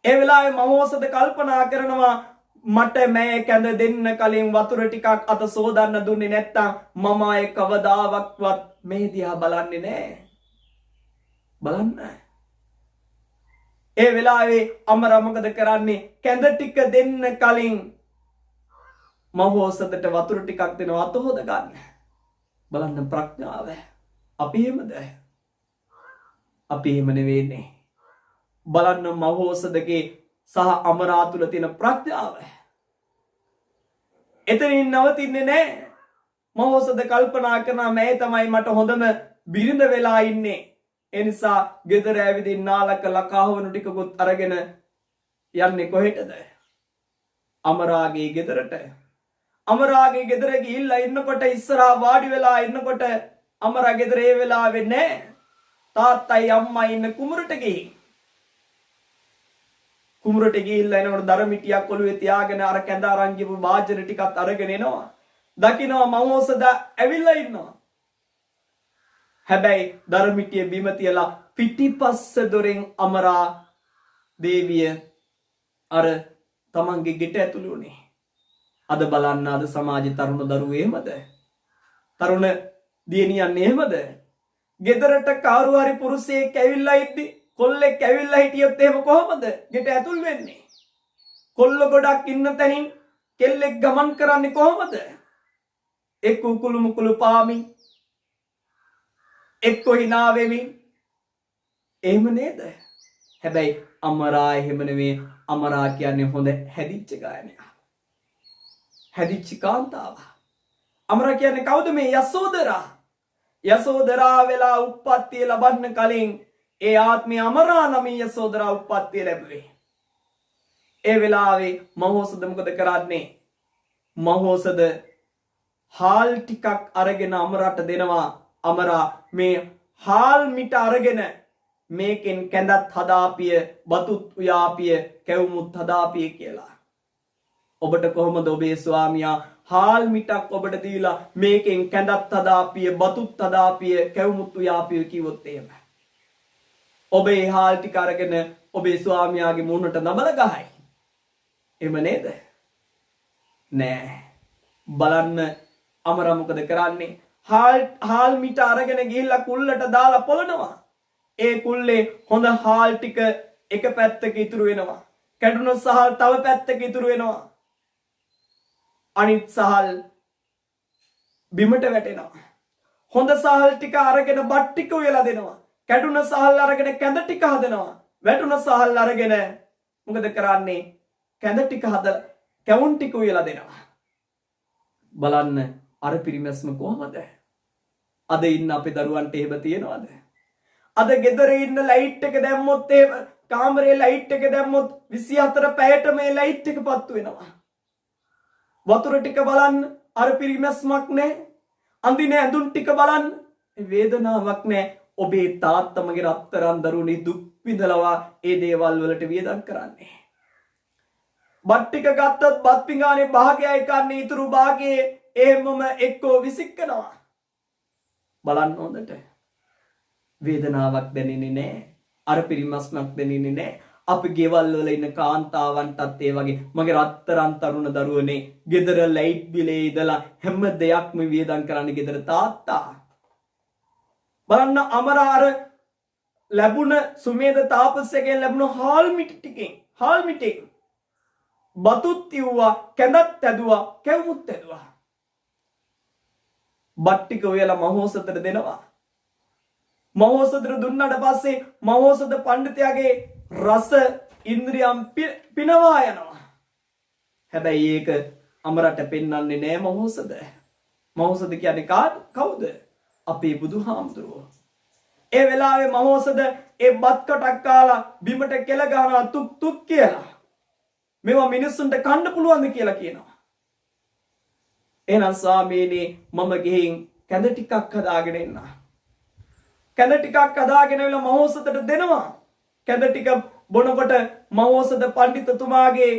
ඒ වෙලාවේ මහෝසද කල්පනා කරනවා මට මේ කැඳ දෙන්න කලින් වතුර ටිකක් අත සෝදන්න දුන්නේ නැත්තම් මම ඒ කවදාවත් මේ දිහා බලන්නේ නැහැ. බලන්න. ඒ වෙලාවේ අමරා මොකද කරන්නේ? කැඳ ටික දෙන්න කලින් මහෝසතට වතුර ටිකක් දෙනවා අත හොද ගන්න. බලන්න ප්‍රඥාව. අපි එහෙමද? අපි එහෙම නෙවෙන්නේ. බලන්න මහෝසතගේ සහ අමරා තුල තියෙන ප්‍රඥාව. එතනින් නවතින්නේ නැහැ. මහෝසත කල්පනා කරනවා මේ තමයි මට හොඳම බිරිඳ වෙලා ඉන්නේ. ඒ නිසා ගෙදර ඇවිදින් නාලක ලකාවණු ටිකකුත් අරගෙන යන්නේ කොහෙටද? අමරාගේ ගෙදරට. අමරාගේ ගෙදර ගිහිල්ලා ඉන්නකොට ඉස්සරහා වාඩි වෙලා ඉන්නකොට අමරා ගෙදර ඒ වෙලාවේ නැහැ. තාත්තයි අම්මයි ඉන්න කුමරට ගිහින්. කුමරට ගිහිල්ලා එනකොට දරමිටියක් ඔළුවේ තියාගෙන අර කැඳ අරන් ගිහපු වාජන ටිකත් අරගෙන එනවා. දකින්නවා මහෝසත ඇවිල්ලා ඉන්නවා. හැබැයි දරමිටිය බිම තියලා පිටිපස්ස දොරෙන් අමරා දේවිය අර තමන්ගේ ගෙට ඇතුළු වුණේ. අද බලන්න අද සමාජයේ තරුණ දරුවෝ එහෙමද? තරුණ දියණියන් එහෙමද? ගෙදරට කාරු හරි පුරුෂයෙක් ඇවිල්ලා ඉද්දි කොල්ලෙක් ඇවිල්ලා හිටියොත් එහෙම කොහමද ගෙට ඇතුල් වෙන්නේ? කොල්ල ගොඩක් ඉන්න තැනින් කෙල්ලෙක් ගමන් කරන්නේ කොහමද? එක්ක උකුළු මුකුළු පාමින් එක්ක hina වෙමින්. එහෙම නේද? හැබැයි අමරා එහෙම නෙවෙයි. අමරා කියන්නේ හොඳ හැදිච්ච ගායනයක්. හැදිච්ච කාන්තාව. අමරා කියන්නේ කවුද මේ? යසෝදරා. යසෝදරා වෙලා උප්පත්තිය ලබන්න කලින් ඒ ආත්මය අමරා නමින් යසෝදරා උප්පත්තිය ලැබුවේ. ඒ වෙලාවේ මහෝසත මොකද කරන්නේ? මහෝසත හාල් ටිකක් අරගෙන අමරාට දෙනවා. අමරා මේ හාල් මිට අරගෙන මේකෙන් කැඳත් හදාපිය, බතුත් උයාපිය, කැවුමුත් හදාපිය කියලා. ඔබට කොහොමද ඔබේ ස්වාමියා හාල් මිටක් ඔබට දීලා මේකෙන් කැඳත් හදාපිය, බතුත් හදාපිය, කැවුමුත් උයාපිය කිව්වොත් එහෙම? ඔබේ හාල් ටික අරගෙන ඔබේ ස්වාමියාගේ මුහුණට නබල ගහයි. එහෙම නේද? නෑ. බලන්න අමරා මොකද කරන්නේ? හාල් මිට අරගෙන ගිහිල්ලා කුල්ලට දාලා පොළනවා. ඒ කුල්ලේ හොඳ හාල් ටික එක පැත්තක ඉතුරු වෙනවා. කැඩුණු සහල් තව පැත්තක ඉතුරු වෙනවා. අනිත් සහල් බිමට වැටෙනවා. හොඳ සහල් ටික අරගෙන බත් ටික උයලා දෙනවා. කැඩුණු සහල් අරගෙන කැඳ ටික හදනවා. වැටුණු සහල් අරගෙන මොකද කරන්නේ? කැඳ ටික හදලා කැවුම් ටික උයලා දෙනවා. බලන්න අර පිරිමැස්ම කොහමද? අද ඉන්න අපේ දරුවන්ට එහෙම තියනවද? අද ගෙදර ඉන්න ලයිට් එක දැම්මොත් එහෙම කාමරේ ලයිට් එක දැම්මොත් 24 පැයට මේ ලයිට් එක පත්තු වෙනවා. වතුර ටික බලන්න අර පිරිමැස්මක් නැහැ. අඳින ඇඳුම් ටික බලන්න වේදනාවක් නැහැ. ඔබේ තාත්තමගේ රත්තරන් දරුවනේ දුක් විඳලවා ඒ දේවල් වලට වියදම් කරන්නේ. බත් ටික ගත්තොත් බත් පිඟානේ භාගයයි කන්නේ, ඉතුරු භාගයේ එහෙමම එක්කෝ විසිකනවා. බලන්න හොඳට වේදනාවක් දැනෙන්නේ නැහැ. අර පිරිමස්මක් දැනෙන්නේ නැහැ. අපි ගෙවල් වල ඉන්න කාන්තාවන්ටත් ඒ වගේ මගේ රත්තරන් තරුණ දරුවනේ ගෙදර ලයිට් බිලේ ඉඳලා හැම දෙයක්ම වියදම් කරන්නේ ගෙදර තාත්තා. බලන්න අමරාර ලැබුණ සුමේද තාපසයෙන් ලැබුණ හාල් මිටි බතුත් ඉව්වා, කැඳත් ඇදුවා, කැවුමුත් ඇදුවා. බත් ටික ඔයලා මහෝසතට දෙනවා. මහෝසතට දුන්නාට පස්සේ මහෝසත පඬිතයාගේ රස ඉන්ද්‍රියම් පිනවා යනවා. හැබැයි ඒක අමරට පෙන්වන්නේ නෑ මහෝසත. මහෝසත කියන්නේ කවුද? අපේ බුදුහාමුදුරුවෝ. ඒ වෙලාවේ මහෝසත ඒ බත් කටක් කාලා බිමට කෙල ගහනවා තුක් තුක් කියලා. මේවා මිනිස්සුන්ට කන්න පුළුවන්ද කියලා කියනවා. එහෙනම් ස්වාමීනි මම ගිහින් කැඳ ටිකක් හදාගෙන එන්න. කැඳ ටිකක් හදාගෙන එලා මහෝසතට දෙනවා. කැඳ ටික බොනකොට මහෝසත පඬිතුමාගේ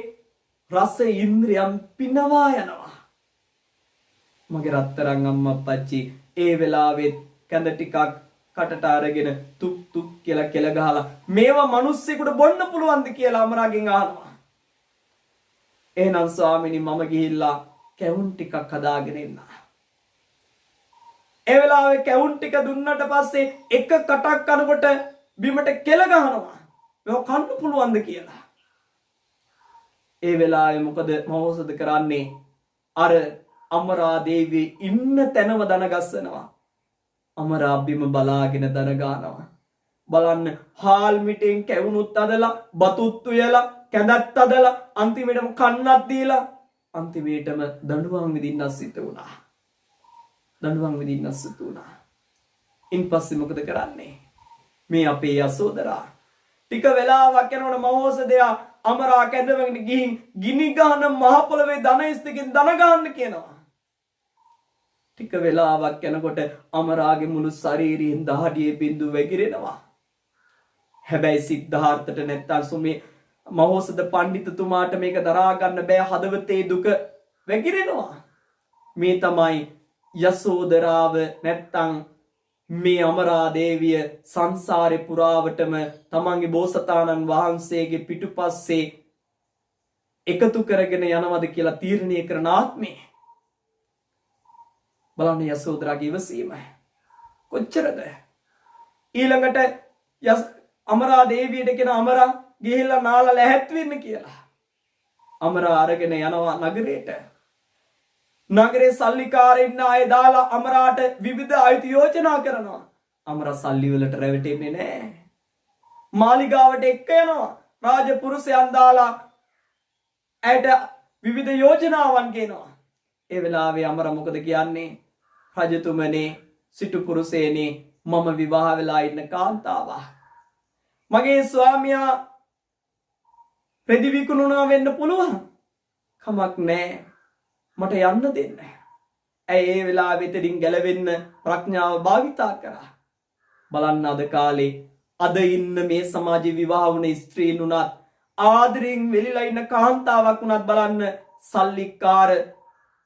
රස ඉන්ද්‍රියම් පිනවා යනවා. මගේ රත්තරන් අම්මා අප්පච්චි ඒ වෙලාවෙත් කැඳ ටිකක් කටට අරගෙන තුක් තුක් කියලා කෙල ගහලා මේවා මිනිස්සුෙකුට බොන්න පුළුවන්ද කියලා අමරාගෙන් අහනවා. එහෙනම් ස්වාමිනී මම ගිහිල්ලා කැවුම් ටිකක් හදාගෙන එන්න. ඒ වෙලාවේ කැවුම් ටික දුන්නට පස්සේ එක කටක් කනකොට බිමට කෙල ගහනවා. මේක කන්න පුළුවන්ද කියලා. ඒ වෙලාවේ මොකද මහෝසද කරන්නේ? අර අමරා දේවිය ඉන්න තැනම දන ගස්සනවා. අමරා බිම බලාගෙන දන ගන්නවා. බලන්න හාල් මිටෙන් කැවුනුත් අදලා බතුත් උයලා කැඳත් අදලා අන්තිමේටම කන්නක් දීලා අන්තිමේටම දඬුවම් විඳින්නත් සිද්ධ වුණා. දඬුවම් විඳින්නත් සිද්ධ වුණා. ඉන්පස්සේ මොකද කරන්නේ? මේ අපේ යසෝදරා ටික වෙලාවක් යනකොට මහෝසදයා අමරා කැඳවගෙන ගිහින් ගිනි ගහන මහ පොළවේ ධනයිස්තකින් දන ගන්න කියනවා. ටික වෙලාවක් යනකොට අමරාගේ මුළු ශරීරයෙන් දහඩියේ බිඳු වැగిරෙනවා. හැබැයි සිද්ධාර්ථට නැත්තම් සුමේ මහෝසද පඬිතුමාට මේක දරා ගන්න බෑ. හදවතේ දුක වැగిරෙනවා. මේ තමයි යසෝදරාව නැත්තම් මේ අමරා දේවිය සංසාරේ පුරාවටම තමන්ගේ බෝසතාණන් වහන්සේගේ පිටුපස්සේ එකතු කරගෙන යනවද කියලා තීරණය කරන ආත්මය. බලන්න යසෝදරාගේ ඉවසීම කොච්චරද? ඊළඟට අමරා දේවියට කියන අමරා ගිහිල්ලා නාලා ලැහැත් වෙන්න කියලා. අමරා අරගෙන යනවා නගරයට. නගරේ සල්ලිකාරෙන්න අය දාලා අමරාට විවිධ අයිති යෝජනා කරනවා. අමරා සල්ලි වලට රැවටෙන්නේ නැහැ. මාලිගාවට එක්ක යනවා. රාජපුරුෂයන් දාලා ඇයට විවිධ යෝජනාවන් කියනවා. ඒ වෙලාවේ අමරා මොකද කියන්නේ? රජතුමනේ, සිටු පුරුෂයනේ, මම විවාහ වෙලා ඉන්න කාන්තාවක්. මගේ ස්වාමියා රෙදි විකුණනවා වෙන්න පුළුවන්. කමක් නැහැ. මට යන්න දෙන්න. ඇයි ඒ වෙලාවෙ එතනින් ගැලවෙන්න ප්‍රඥාව භාවිතා කරා. බලන්න අද කාලේ අද ඉන්න මේ සමාජයේ විවාහ වුණ ස්ත්‍රීන් උනත් ආදරෙන් වෙලිලා ඉන්න කාන්තාවක් උනත් බලන්න සල්ලිකාර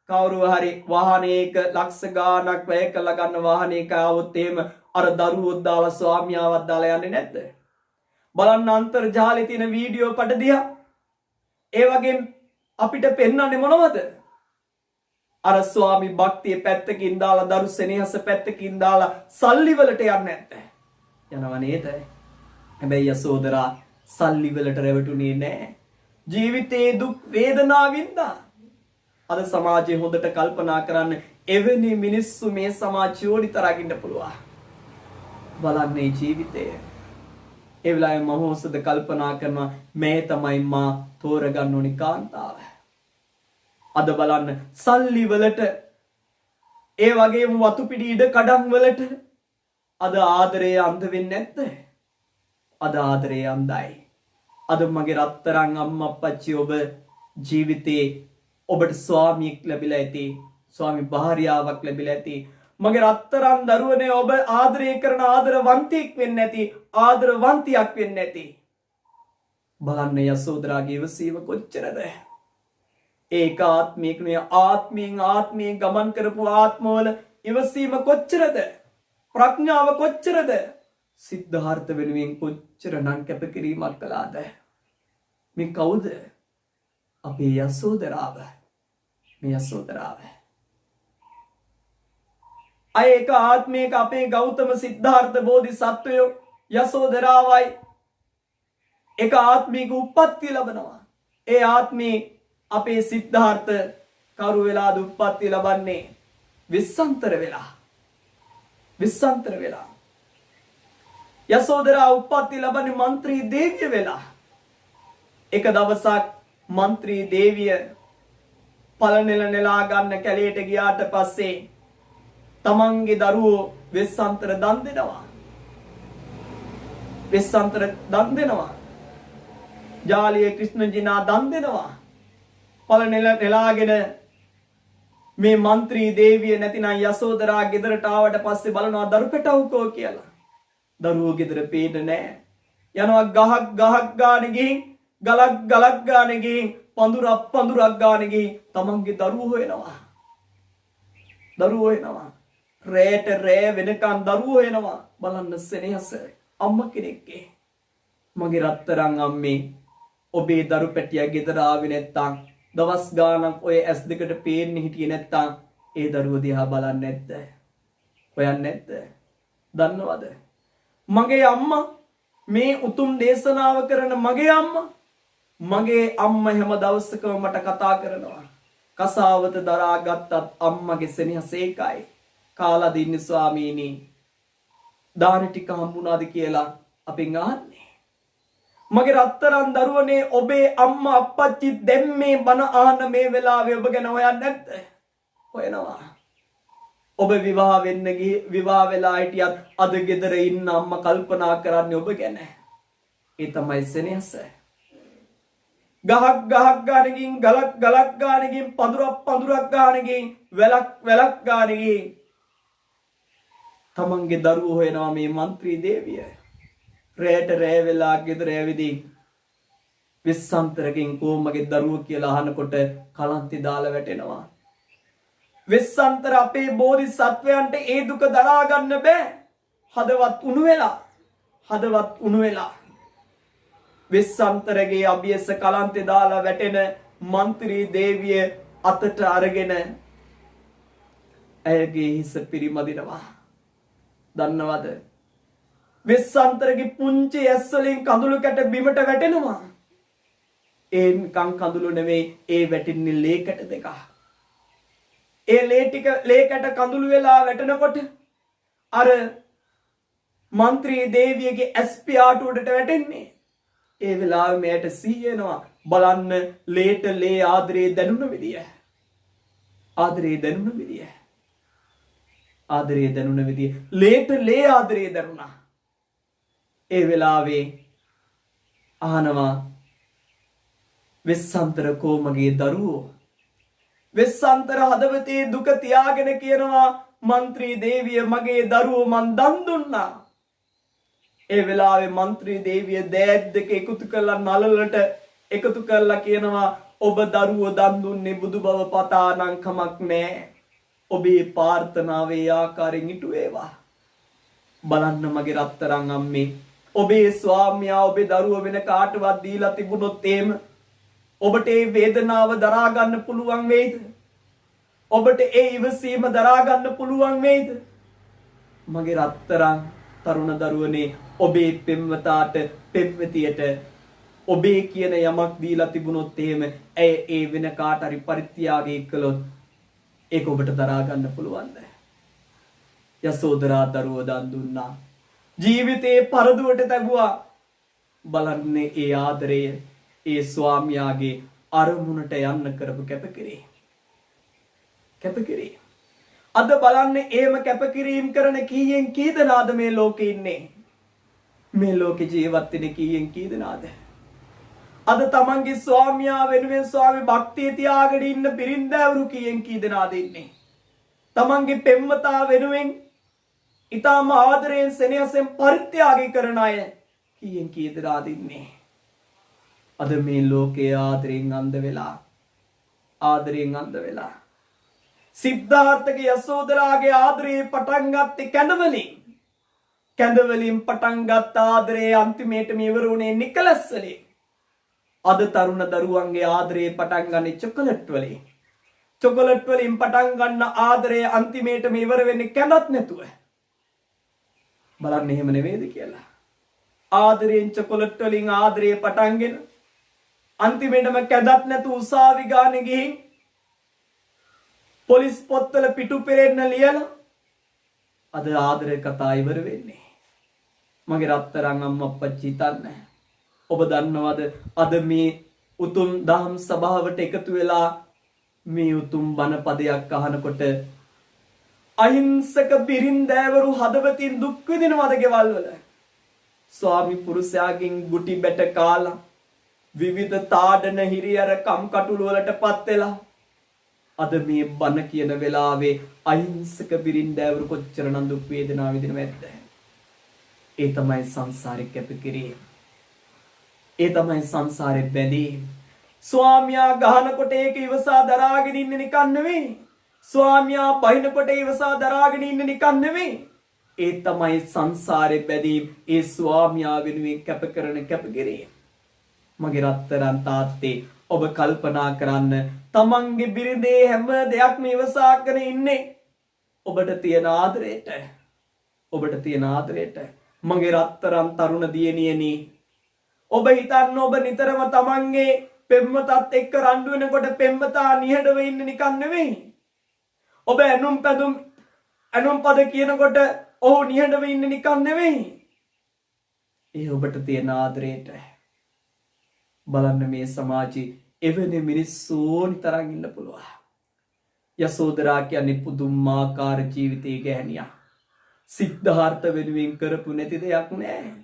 කවුරු හරි වාහනයක ලක්ෂ ගාණක් වැය කරලා ගන්න වාහනයක ආවොත් එහෙම අර දරුවෝ දාලා ස්වාමියාවක් දාලා යන්නේ නැද්ද? බලන්න අන්තර්ජාලයේ තියෙන වීඩියෝ පට දිහා. ඒ වගේ අපිට පෙන්වන්නේ මොනවද? අර ස්වාමි භක්තිය පැත්තකින් දාලා දරු සෙනෙහස පැත්තකින් දාලා සල්ලි වලට යන්නේ නැත්te. යනව නේද? හැබැයි යසෝදරා සල්ලි වලට රැවටුනේ නැහැ. ජීවිතේ දුක් වේදනා වින්දා. අද සමාජයේ හොඳට කල්පනා කරන්න එවැනි මිනිස්සු මේ සමාජය ඕනිතරකින් පුළුවන්. බලන්නේ ජීවිතය. ඒ වෙලාවේ මහෝසද කල්පනා කරනවා මේ තමයි මා තෝරගන්න ඕනි කාන්තාව. අද බලන්න සල්ලි වලට ඒ වගේම වතු පිටි ඉඩ කඩම් වලට අද ආදරේ අන්ධ වෙන්නේ නැද්ද? අද ආදරේ අන්ධයි. අද මගේ රත්තරන් අම්මා අප්පච්චි ඔබ ජීවිතේ ඔබට ස්වාමියෙක් ලැබිලා ඇති. ස්වාමි භාර්යාවක් ලැබිලා ඇති. මගේ රත්තරන් දරුවනේ ඔබ ආදරය කරන ආදරවන්තියෙක් වෙන්නේ නැති. ආදරවන්තියක් වෙන්නේ නැති. බලන්න යසෝදරාගේ ඉවසීම කොච්චරද? ඒක ආත්මයකනේ ආත්මයෙන් ගමන් කරපු ආත්මවල ඉවසීම කොච්චරද? ප්‍රඥාව කොච්චරද? සිද්ධාර්ථ වෙනුවෙන් කොච්චරනම් කැපකිරීමක් කළාද? මේ කවුද? අපේ යසෝදරාව. මේ යසෝදරාව. ඒක ආත්මයක අපේ ගෞතම සිද්ධාර්ථ බෝධිසත්වයෝ යසෝදරාවයි ඒක ආත්මික උප්පත්තිය ලබනවා. ඒ ආත්මේ අපේ සිද්ධාර්ථ කරු වෙලාද උප්පත්තිය ලබන්නේ? විස්සන්තර වෙලා. විස්සන්තර වෙලා. යසෝදරා උප්පත්තිය ලබන්නේ මන්ත්‍රී දේවිය වෙලා. එක දවසක් මන්ත්‍රී දේවිය පළනෙල නෙලා ගන්න කැලේට ගියාට පස්සේ තමන්ගේ දරුවෝ වෙස්සන්තර දන් දෙනවා. වෙස්සන්තර දන් දෙනවා. ජාලිය ක්‍රිෂ්ණ ජිනා දන් දෙනවා. පළනෙල නෙලාගෙන මේ මන්ත්‍රී දේවිය නැතිනම් යසෝදරා ගෙදරට ආවට පස්සේ බලනවා දරු පැටවුකෝ කියලා. දරුවෝ ගෙදර පේන්නේ නැහැ. යනවා ගහක් ගානේ ගිහින් ගලක් ගානේ ගිහින් පඳුරක් ගානේ ගිහින් තමන්ගේ දරුවෝ හොයනවා. දරුවෝ හොයනවා. රැට රෑ වෙනකන් දරුවෝ හොයනවා. බලන්න සෙනෙහස අම්මා කෙනෙක්ගේ. මගේ රත්තරන් අම්මේ ඔබේ දරු පැටියා ගෙදර ආවේ නැත්තම් දවස් ගානක් ඔය ඇස් දෙකට පේන්නේ හිටියේ නැත්තම් ඒ දරුවෝ දිහා බලන්නේ නැද්ද? හොයන්නේ නැද්ද? දන්නවද? මගේ අම්මා මේ උතුම් දේශනාව කරන මගේ අම්මා හැම දවසකම මට කතා කරනවා. කසාවත දරාගත්තත් අම්මගේ සෙනෙහස ඒකයි. කාලා දින්නේ ස්වාමීනි දාන ටික හම්බුණාද කියලා අපෙන් අහන්නේ. මගේ රත්තරන් දරුවනේ ඔබේ අම්මා අප්පච්චි දැන් මේ බණ අහන මේ වෙලාවේ ඔබ ගැන හොයන්නේ නැද්ද? හොයනවා. ඔබ විවාහ වෙලා හිටියත් අද ගෙදර ඉන්න අම්මා කල්පනා කරන්නේ ඔබ ගැන. ඒ තමයි සෙනෙහස. ගහක් ගානකින් ගලක් ගානකින් පඳුරක් ගානකින් වැලක් ගානකින් තමන්ගේ දරුවෝ හොයනවා මේ മന്ത്രി දේවිය. රැට රෑ වෙලා ගෙදර ඇවිදී විස්සන්තරකින් කොමගේ දරුවෝ කියලා අහනකොට කලන්තේ දාලා වැටෙනවා. විස්සන්තර අපේ බෝධිසත්වයන්ට ඒ දුක දරා ගන්න බෑ. හදවත් උණු වෙලා විස්සන්තරගේ අභියස කලන්තේ දාලා වැටෙන മന്ത്രി දේවිය අතට අරගෙන ඇයගේ හිස පිරිමදිනවා. දන්නවද? විස්සන්තරගේ පුංචි ඇස් වලින් කඳුළු කැට බිමට වැටෙනවා. ඒ නිකන් කඳුළු නෙවෙයි, ඒ වැටින්නේ ලේ කැට දෙකක්. ඒ ලේ කැට කඳුළු වෙලා වැටෙනකොට අර മന്ത്രി දේවියගේ ඇස් පියාට උඩට වැටෙන්නේ. ඒ වෙලාවේ මෙයට සීයනවා. බලන්න ලේට ලේ ආදරේ දැනුන විදිය. ලේට ලේ ආදරේ දැනුණා. ඒ වෙලාවේ අහනවා වෙස්සන්තර කොමගේ දරුවෝ. වෙස්සන්තර හදවතේ දුක තියාගෙන කියනවා മന്ത്രി දේවිය මගේ දරුවෝ මන් දන් දුන්නා. ඒ වෙලාවේ മന്ത്രി දේවිය දෑත් දෙක එකතු කරලා නලලට එකතු කරලා කියනවා ඔබ දරුවෝ දන් දුන්නේ බුදු බව පතා නම් කමක් නෑ. ඔබේ ප්‍රාර්ථනාවේ ආකාරයෙන් ඉටු වේවා. බලන්න මගේ රත්තරන් අම්මේ ඔබේ ස්වාමියා ඔබේ දරුවෝ වෙන කාටවත් දීලා තිබුණොත් එහෙම ඔබට ඒ වේදනාව දරා ගන්න පුළුවන් වේද? ඔබට ඒ ඉවසීම දරා ගන්න පුළුවන් වේද? මගේ රත්තරන් තරුණ දරුවනේ ඔබේ පෙම්වතාට පෙම්වතියට ඔබේ කියන යමක් දීලා තිබුණොත් එහෙම ඇය ඒ වෙන කාට හරි පරිත්‍යාගය කළොත් ඒක ඔබට දරා ගන්න පුළුවන්ද? යසෝදරා දරුවෝ දන් දුන්නා. ජීවිතේ පරදුවට තැබුවා. බලන්නේ ඒ ආදරය ඒ ස්වාමියාගේ අරමුණට යන්න කරපු කැපකිරීම. අද බලන්නේ එහෙම කැපකිරීම කරන කීයෙන් කී දෙනාද මේ ලෝකේ ඉන්නේ? මේ ලෝකේ ජීවත් වෙන කීයෙන් කී දෙනාද? අද තමන්ගේ ස්වාමියා වෙනුවෙන් ස්වාමි භක්තිය තියාගෙන ඉන්න බිරින්දෑවරු කීයෙන් කී දෙනාද ඉන්නේ? තමන්ගේ පෙම්වතා වෙනුවෙන් ඊටම ආදරයෙන් සෙනෙහසෙන් පරිත්‍යාගය කරන අය කීයෙන් කී දෙනාද ඉන්නේ? අද මේ ලෝකයේ ආදරයෙන් අන්ධ වෙලා සිද්ධාර්ථගේ යසෝදරාගේ ආදරේ පටන් ගත්තේ කැඳවලින් පටන් ගත්ත ආදරේ අන්තිමේට ඉවර වුණේ නිකලස් වලින්. අද තරුණ දරුවන්ගේ ආදරේ පටන් ගන්නේ චොකලට් වලින් පටන් ගන්න ආදරේ අන්තිමේට ඉවර වෙන්නේ කැඳත් නැතුව. බලන්න එහෙම නෙවෙයිද කියලා. ආදරෙන් චොකලට් වලින් ආදරේ පටන්ගෙන අන්තිමේටම කැඳත් නැතු උසාවි ගානේ ගිහින් පොලිස් පොත්වල පිටු පෙරෙන්න ලියලා අද ආදරේ කතා ඉවර වෙන්නේ. මගේ රත්තරන් අම්මා අප්පච්චි හිතන්නේ. ඔබ දන්නවද අද මේ උතුම් දහම් සභාවට එකතු වෙලා මේ උතුම් බණ පදයක් අහනකොට අහිංසක බිරින්දෑවරු හදවතින් දුක් විඳිනවද ගෙවල් වල? ස්වාමි පුරුෂයාගෙන් ගුටි බැට කාලා විවිධ තාඩන හිරියර කම්කටුළු වලටපත් වෙලා අද මේ බණ කියන වෙලාවේ අහිංසක බිරින්දෑවරු කොච්චරනම් දුක් වේදනා විඳිනවද? ඒ තමයි සංසාරේ කැපකිරීම. ඒ තමයි සංසාරේ බැඳීම. ස්වාමියා ගහනකොට ඒක ඉවසා දරාගෙන ඉන්න නිකන් නෙවෙයි. ස්වාමියා බහිනකොට ඉවසා දරාගෙන ඉන්න නිකන් නෙවෙයි. ඒ තමයි සංසාරේ බැඳීම. ඒ ස්වාමියා වෙනුවෙන් කැප කරන කැපකිරීම. මගේ රත්තරන් තාත්තේ ඔබ කල්පනා කරන්න තමන්ගේ බිරිඳේ හැම දෙයක්ම ඉවසාගෙන ඉන්නේ ඔබට තියෙන ආදරයට. ඔබට තියෙන ආදරයට. මගේ රත්තරන් තරුණ දියණියනි, ඔබ හිතන්න ඔබ නිතරම තමන්ගේ පෙම්වතත් එක්ක රණ්ඩු වෙනකොට පෙම්වතා නිහඬව ඉන්න නිකන් නෙවෙයි. ඔබ ඇනුම් පද කියනකොට ඔහු නිහඬව ඉන්න නිකන් නෙවෙයි. ඒ ඔබට තියෙන ආදරයට. බලන්න මේ සමාජයේ එවැනි මිනිස්සු නිතරම ඉන්න පුළුවන්. යසෝදරා කියන්නේ පුදුමාකාර ජීවිතයේ ගැහණියක්. සිද්ධාර්ථ වෙනුවෙන් කරපු නැති දෙයක් නෑ.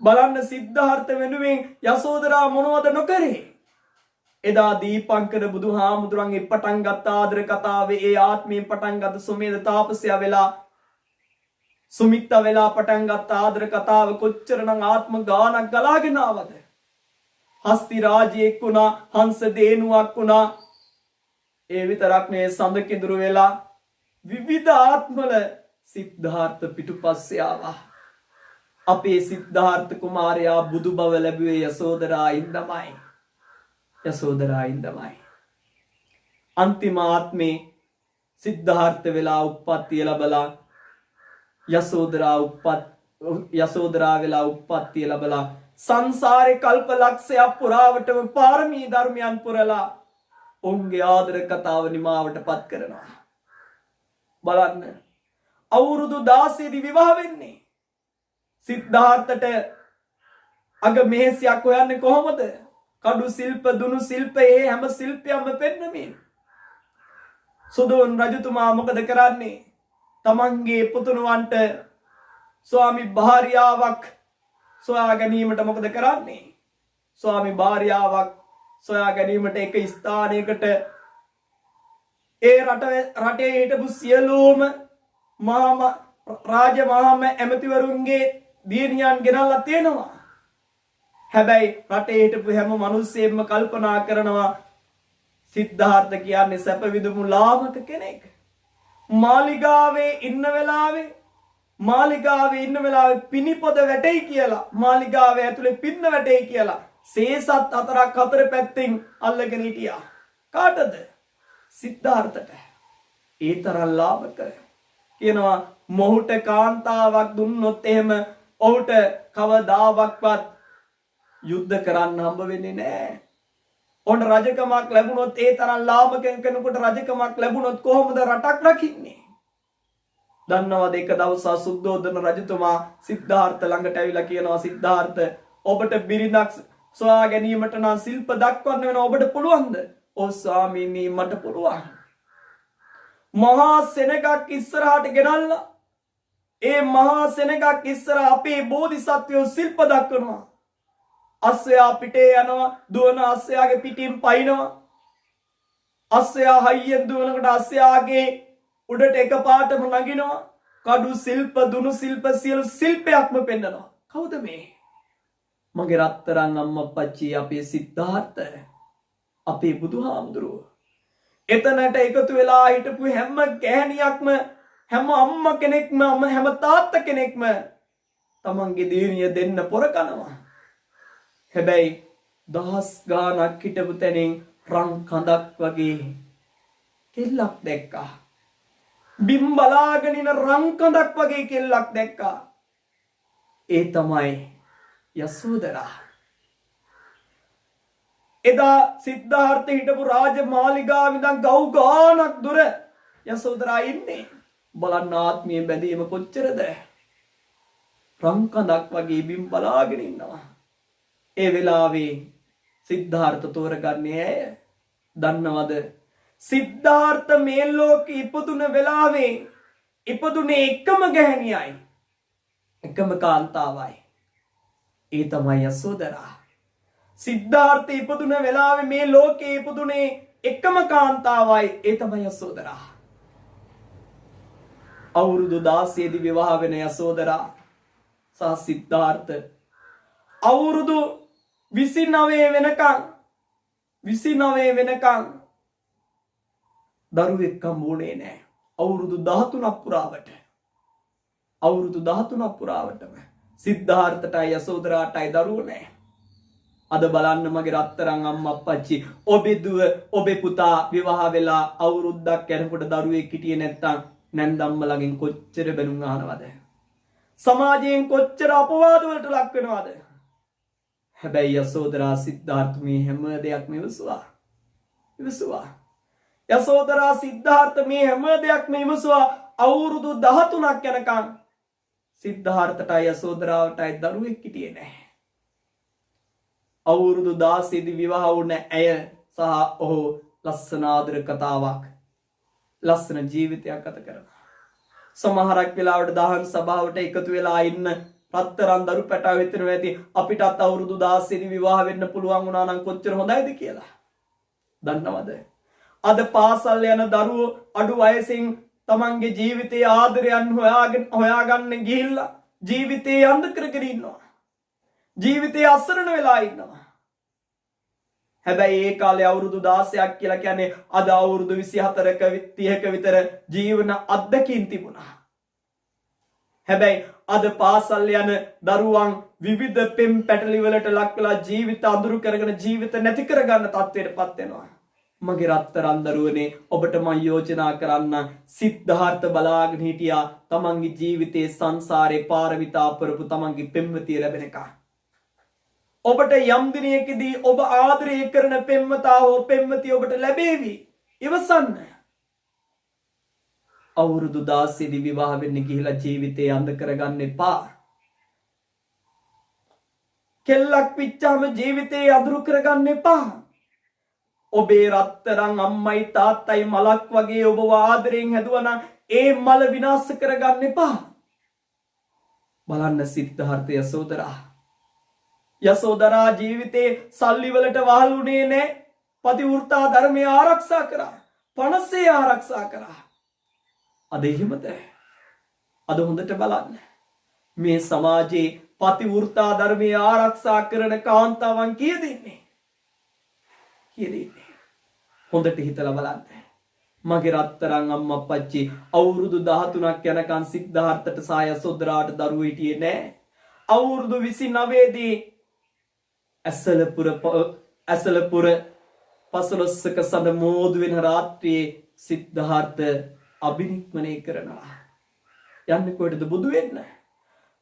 බලන්න සිද්ධාර්ථ වෙනුවෙන් යසෝදරා මොනවද නොකරේ? එදා දීපංකර බුදුහාමුදුරන්ගේ පටන් ගත්ත ආදර කතාවේ ඒ ආත්මයෙන් පටන් ගත්ත සුමේද තාපසයා වෙලා සුමිත්තා වෙලා පටන් ගත්ත ආදර කතාව කොච්චරනම් ආත්ම ගානක් ගලාගෙන ආවද? හස්ති රාජයෙක් වුණා, හංස දේනුවක් වුණා. ඒ විතරක් නේ සඳ කිඳුරු වෙලා විවිධ ආත්මවල සිද්ධාර්ථ පිටුපස්සේ ආවා. අපේ සිද්ධාර්ථ කුමාරයා බුදු බව ලැබුවේ යසෝදරායින්දමයි. යසෝදරායින්දමයි. අන්තිම ආත්මේ සිද්ධාර්ථ වෙලා උප්පත්තිය ලැබලා යසෝදරා වෙලා උප්පත්තිය ලැබලා සංසාරේ කල්ප ලක්ෂයක් පුරාවටම පාරමී ධර්මයන් පුරලා ඔවුන්ගේ ආදර කතාව නිමාවට පත් කරනවා. බලන්න අවුරුදු 16 දී විවාහ වෙන්නේ. සිද්ධාර්ථට අග මෙහෙසියක් හොයන්නේ කොහොමද? කඩු ශිල්ප, දුනු ශිල්ප, ඒ හැම ශිල්පයක්ම පෙන්නමින් සුදෝන් රජතුමා මොකද කරන්නේ? තමන්ගේ පුතුණුවන්ට ස්වාමි භාර්යාවක් සොයා ගැනීමට මොකද කරන්නේ? ස්වාමි භාර්යාවක් සොයා ගැනීමට එක ස්ථානයකට ඒ රටේ හිටපු සියලුම රාජ මහා ඇමතිවරුන්ගේ දියණියන් ගෙනල්ලා තියෙනවා. හැබැයි රටේ හිටපු හැම මිනිස්සෙම කල්පනා කරනවා සිද්ධාර්ථ කියන්නේ සැප විඳපු ලාමක කෙනෙක්. මාලිගාවේ ඉන්න වෙලාවේ පිනිපොද වැටෙයි කියලා, මාලිගාවේ ඇතුලේ පින්න වැටෙයි කියලා සේසත් හතරක් හතර පැත්තෙන් අල්ලගෙන හිටියා. කාටද? සිද්ධාර්ථට. ඒ තරම් ලාභක. කියනවා මොහුට කාන්තාවක් දුන්නොත් එහෙම ඔහුට කවදාවක්වත් යුද්ධ කරන්න හම්බ වෙන්නේ නැහැ. ඔන්න රජකමක් ලැබුණොත් ඒ තරම් ලාභක කෙනෙකුට රජකමක් ලැබුණොත් කොහොමද රටක් රකින්නේ? දන්නවද එක දවසක් සුද්ධෝදන රජතුමා සිද්ධාර්ථ ළඟට ඇවිල්ලා කියනවා, සිද්ධාර්ථ ඔබට බිරිඳක් සොයා ගැනීමට නම් ශිල්ප දක්වන්න වෙනවා. ඔබට පුළුවන්ද? ඔව් ස්වාමීනි මට පුළුවන්. මහා සෙනගක් ඉස්සරහට ගෙනල්ලා ඒ මහා සෙනගක් ඉස්සර අපේ බෝධිසත්වයෝ ශිල්ප දක්වනවා. අස්සයා පිටේ යනවා, දුවන අස්සයාගේ පිටින් පයින්නවා. අස්සයා හයියෙන් දුවනකොට අස්සයාගේ උඩට එකපාරටම නගිනවා. කඩු ශිල්ප, දුනු ශිල්ප, සියලු ශිල්පයක්ම පෙන්නනවා. කවුද මේ? මගේ රත්තරන් අම්මප්පච්චි, අපේ සිද්ධාර්ථ, අපේ බුදුහාමුදුරුවෝ. එතනට එකතු වෙලා හිටපු හැම ගැහණියක්ම, හැම අම්මා කෙනෙක්ම, හැම තාත්තා කෙනෙක්ම තමන්ගේ දියණිය දෙන්න පොර කනවා. හැබැයි දහස් ගාණක් හිටපු තැනින් රන් කඳක් වගේ කෙල්ලක් දැක්කා. බිම් බලාගෙන ඉන රන් කඳක් වගේ කෙල්ලක් දැක්කා. ඒ තමයි යසෝදරා. එදා සිද්ධාර්ථ හිටපු රාජමාලිගාව ඉඳන් ගව් ගානක් දුර යසෝදරා ඉන්නේ. බලන්න ආත්මීය බැඳීම කොච්චරද? රන් කඳක් වගේ බිම් බලාගෙන ඉන්නවා. ඒ වෙලාවේ සිද්ධාර්ථ තෝරගන්නේ ඇය. දන්නවද? සිද්ධාර්ථ මේ ලෝකේ ඉපදුන වෙලාවේ ඉපදුනේ එකම ගැහණියයි, එකම කාන්තාවයි. ඒ තමයි යසෝදරා. සිද්ධාර්ථ ඉපදුන වෙලාවේ මේ ලෝකේ ඉපදුනේ එකම කාන්තාවයි. ඒ තමයි යසෝදරා. අවුරුදු 16 දී විවාහ වෙන යසෝදරා සහ සිද්ධාර්ථ අවුරුදු 29 වෙනකන් දරුවෙක් හම්බුනේ නැහැ. අවුරුදු 13ක් පුරාවටම සිද්ධාර්ථටයි යසෝදරාටයි දරුවෝ නැහැ. අද බලන්න මගේ රත්තරන් අම්මා අප්පච්චි ඔබේ දුව ඔබේ පුතා විවාහ වෙලා අවුරුද්දක් යනකොට දරුවෙක් හිටියේ නැත්තම් නැන්දම්මලගෙන් කොච්චර බැනුම් අහනවද? සමාජයෙන් කොච්චර අපවාද වලට ලක් වෙනවද? හැබැයි යසෝදරා සිද්ධාර්ථ මේ හැම දෙයක්ම ඉවසුවා. යසෝදරා සිද්ධාර්ථ මේ හැම දෙයක්ම ඉවසුවා. අවුරුදු 13ක් යනකම් සිද්ධාර්ථටයි යසෝදරාවටයි දරුවෙක් හිටියේ නැහැ. අවුරුදු 16 දී විවාහ වුණ ඇය සහ ඔහු ලස්සන ආදර කතාවක් ලස්සන ජීවිතයක් ගත කරනවා. සමහරක් වෙලාවට දහම් සභාවට එකතු වෙලා ඉන්න රත්තරන් දරු පැටව හිතනවා ඇති අපිටත් අවුරුදු 16 දී විවාහ වෙන්න පුළුවන් වුණා නම් කොච්චර හොඳයිද කියලා. දන්නවද? අද පාසල් යන දරුවෝ අඩු වයසින් තමන්ගේ ජීවිතයේ ආදරයන් හොයාගන්න ගිහිල්ලා ජීවිතේ අන්ධ කරගෙන ඉන්නවා. ජීවිතේ අසරණ වෙලා ඉන්නවා. හැබැයි ඒ කාලේ අවුරුදු 16ක් කියලා කියන්නේ අද අවුරුදු 24ක 30ක විතර ජීවන අත්දැකීම් තිබුණා. හැබැයි අද පාසල් යන දරුවන් විවිධ පෙම් පැටලි වලට ලක් වෙලා ජීවිත අඳුරු කරගෙන ජීවිත නැති කරගන්න තත්ත්වයටපත් වෙනවා. මගේ රත්තරන් දරුවනේ ඔබට මම යෝජනා කරන්න සිද්ධාර්ථ බලාගෙන හිටියා තමන්ගේ ජීවිතේ සංසාරේ පාරමිතා පුරපු තමන්ගේ පෙම්වතිය ලැබෙනකම්. ඔබට යම් දිනයකදී ඔබ ආදරය කරන පෙම්වතා හෝ පෙම්වතිය ඔබට ලැබේවි. ඉවසන්න. අවුරුදු 16 දී විවාහ වෙන්න ගිහිලා ජීවිතේ අඳ කරගන්න එපා. කෙල්ලක් පිච්චාම ජීවිතේ අඳුරු කරගන්න එපා. ඔබේ රත්තරන් අම්මයි තාත්තයි මලක් වගේ ඔබව ආදරෙන් හැදුවනම් ඒ මල විනාශ කරගන්න එපා. බලන්න සිද්ධාර්ථ යසෝදරා ජීවිතේ සල්ලි වලට වහලුනේ නැහැ. පතිවෘතා ධර්මය ආරක්ෂා කරා. පනසේ ආරක්ෂා කරා. අද එහෙමද? අද හොඳට බලන්න. මේ සමාජයේ පතිවෘතා ධර්මය ආරක්ෂා කරන කාන්තාවන් කීයද ඉන්නේ? හොඳට හිතලා බලන්න. මගේ රත්තරන් අම්මා අප්පච්චි අවුරුදු 13ක් යනකම් සිද්ධාර්ථට සහ යසෝදරාට දරුවෝ හිටියේ නැහැ. අවුරුදු 29 දී ඇසලපුර පසළොස්වක සඳ මෝදු වෙන රාත්‍රියේ සිද්ධාර්ථ අභිනික්මනය කරනවා. යන්නේ කොහෙටද බුදු වෙන්න?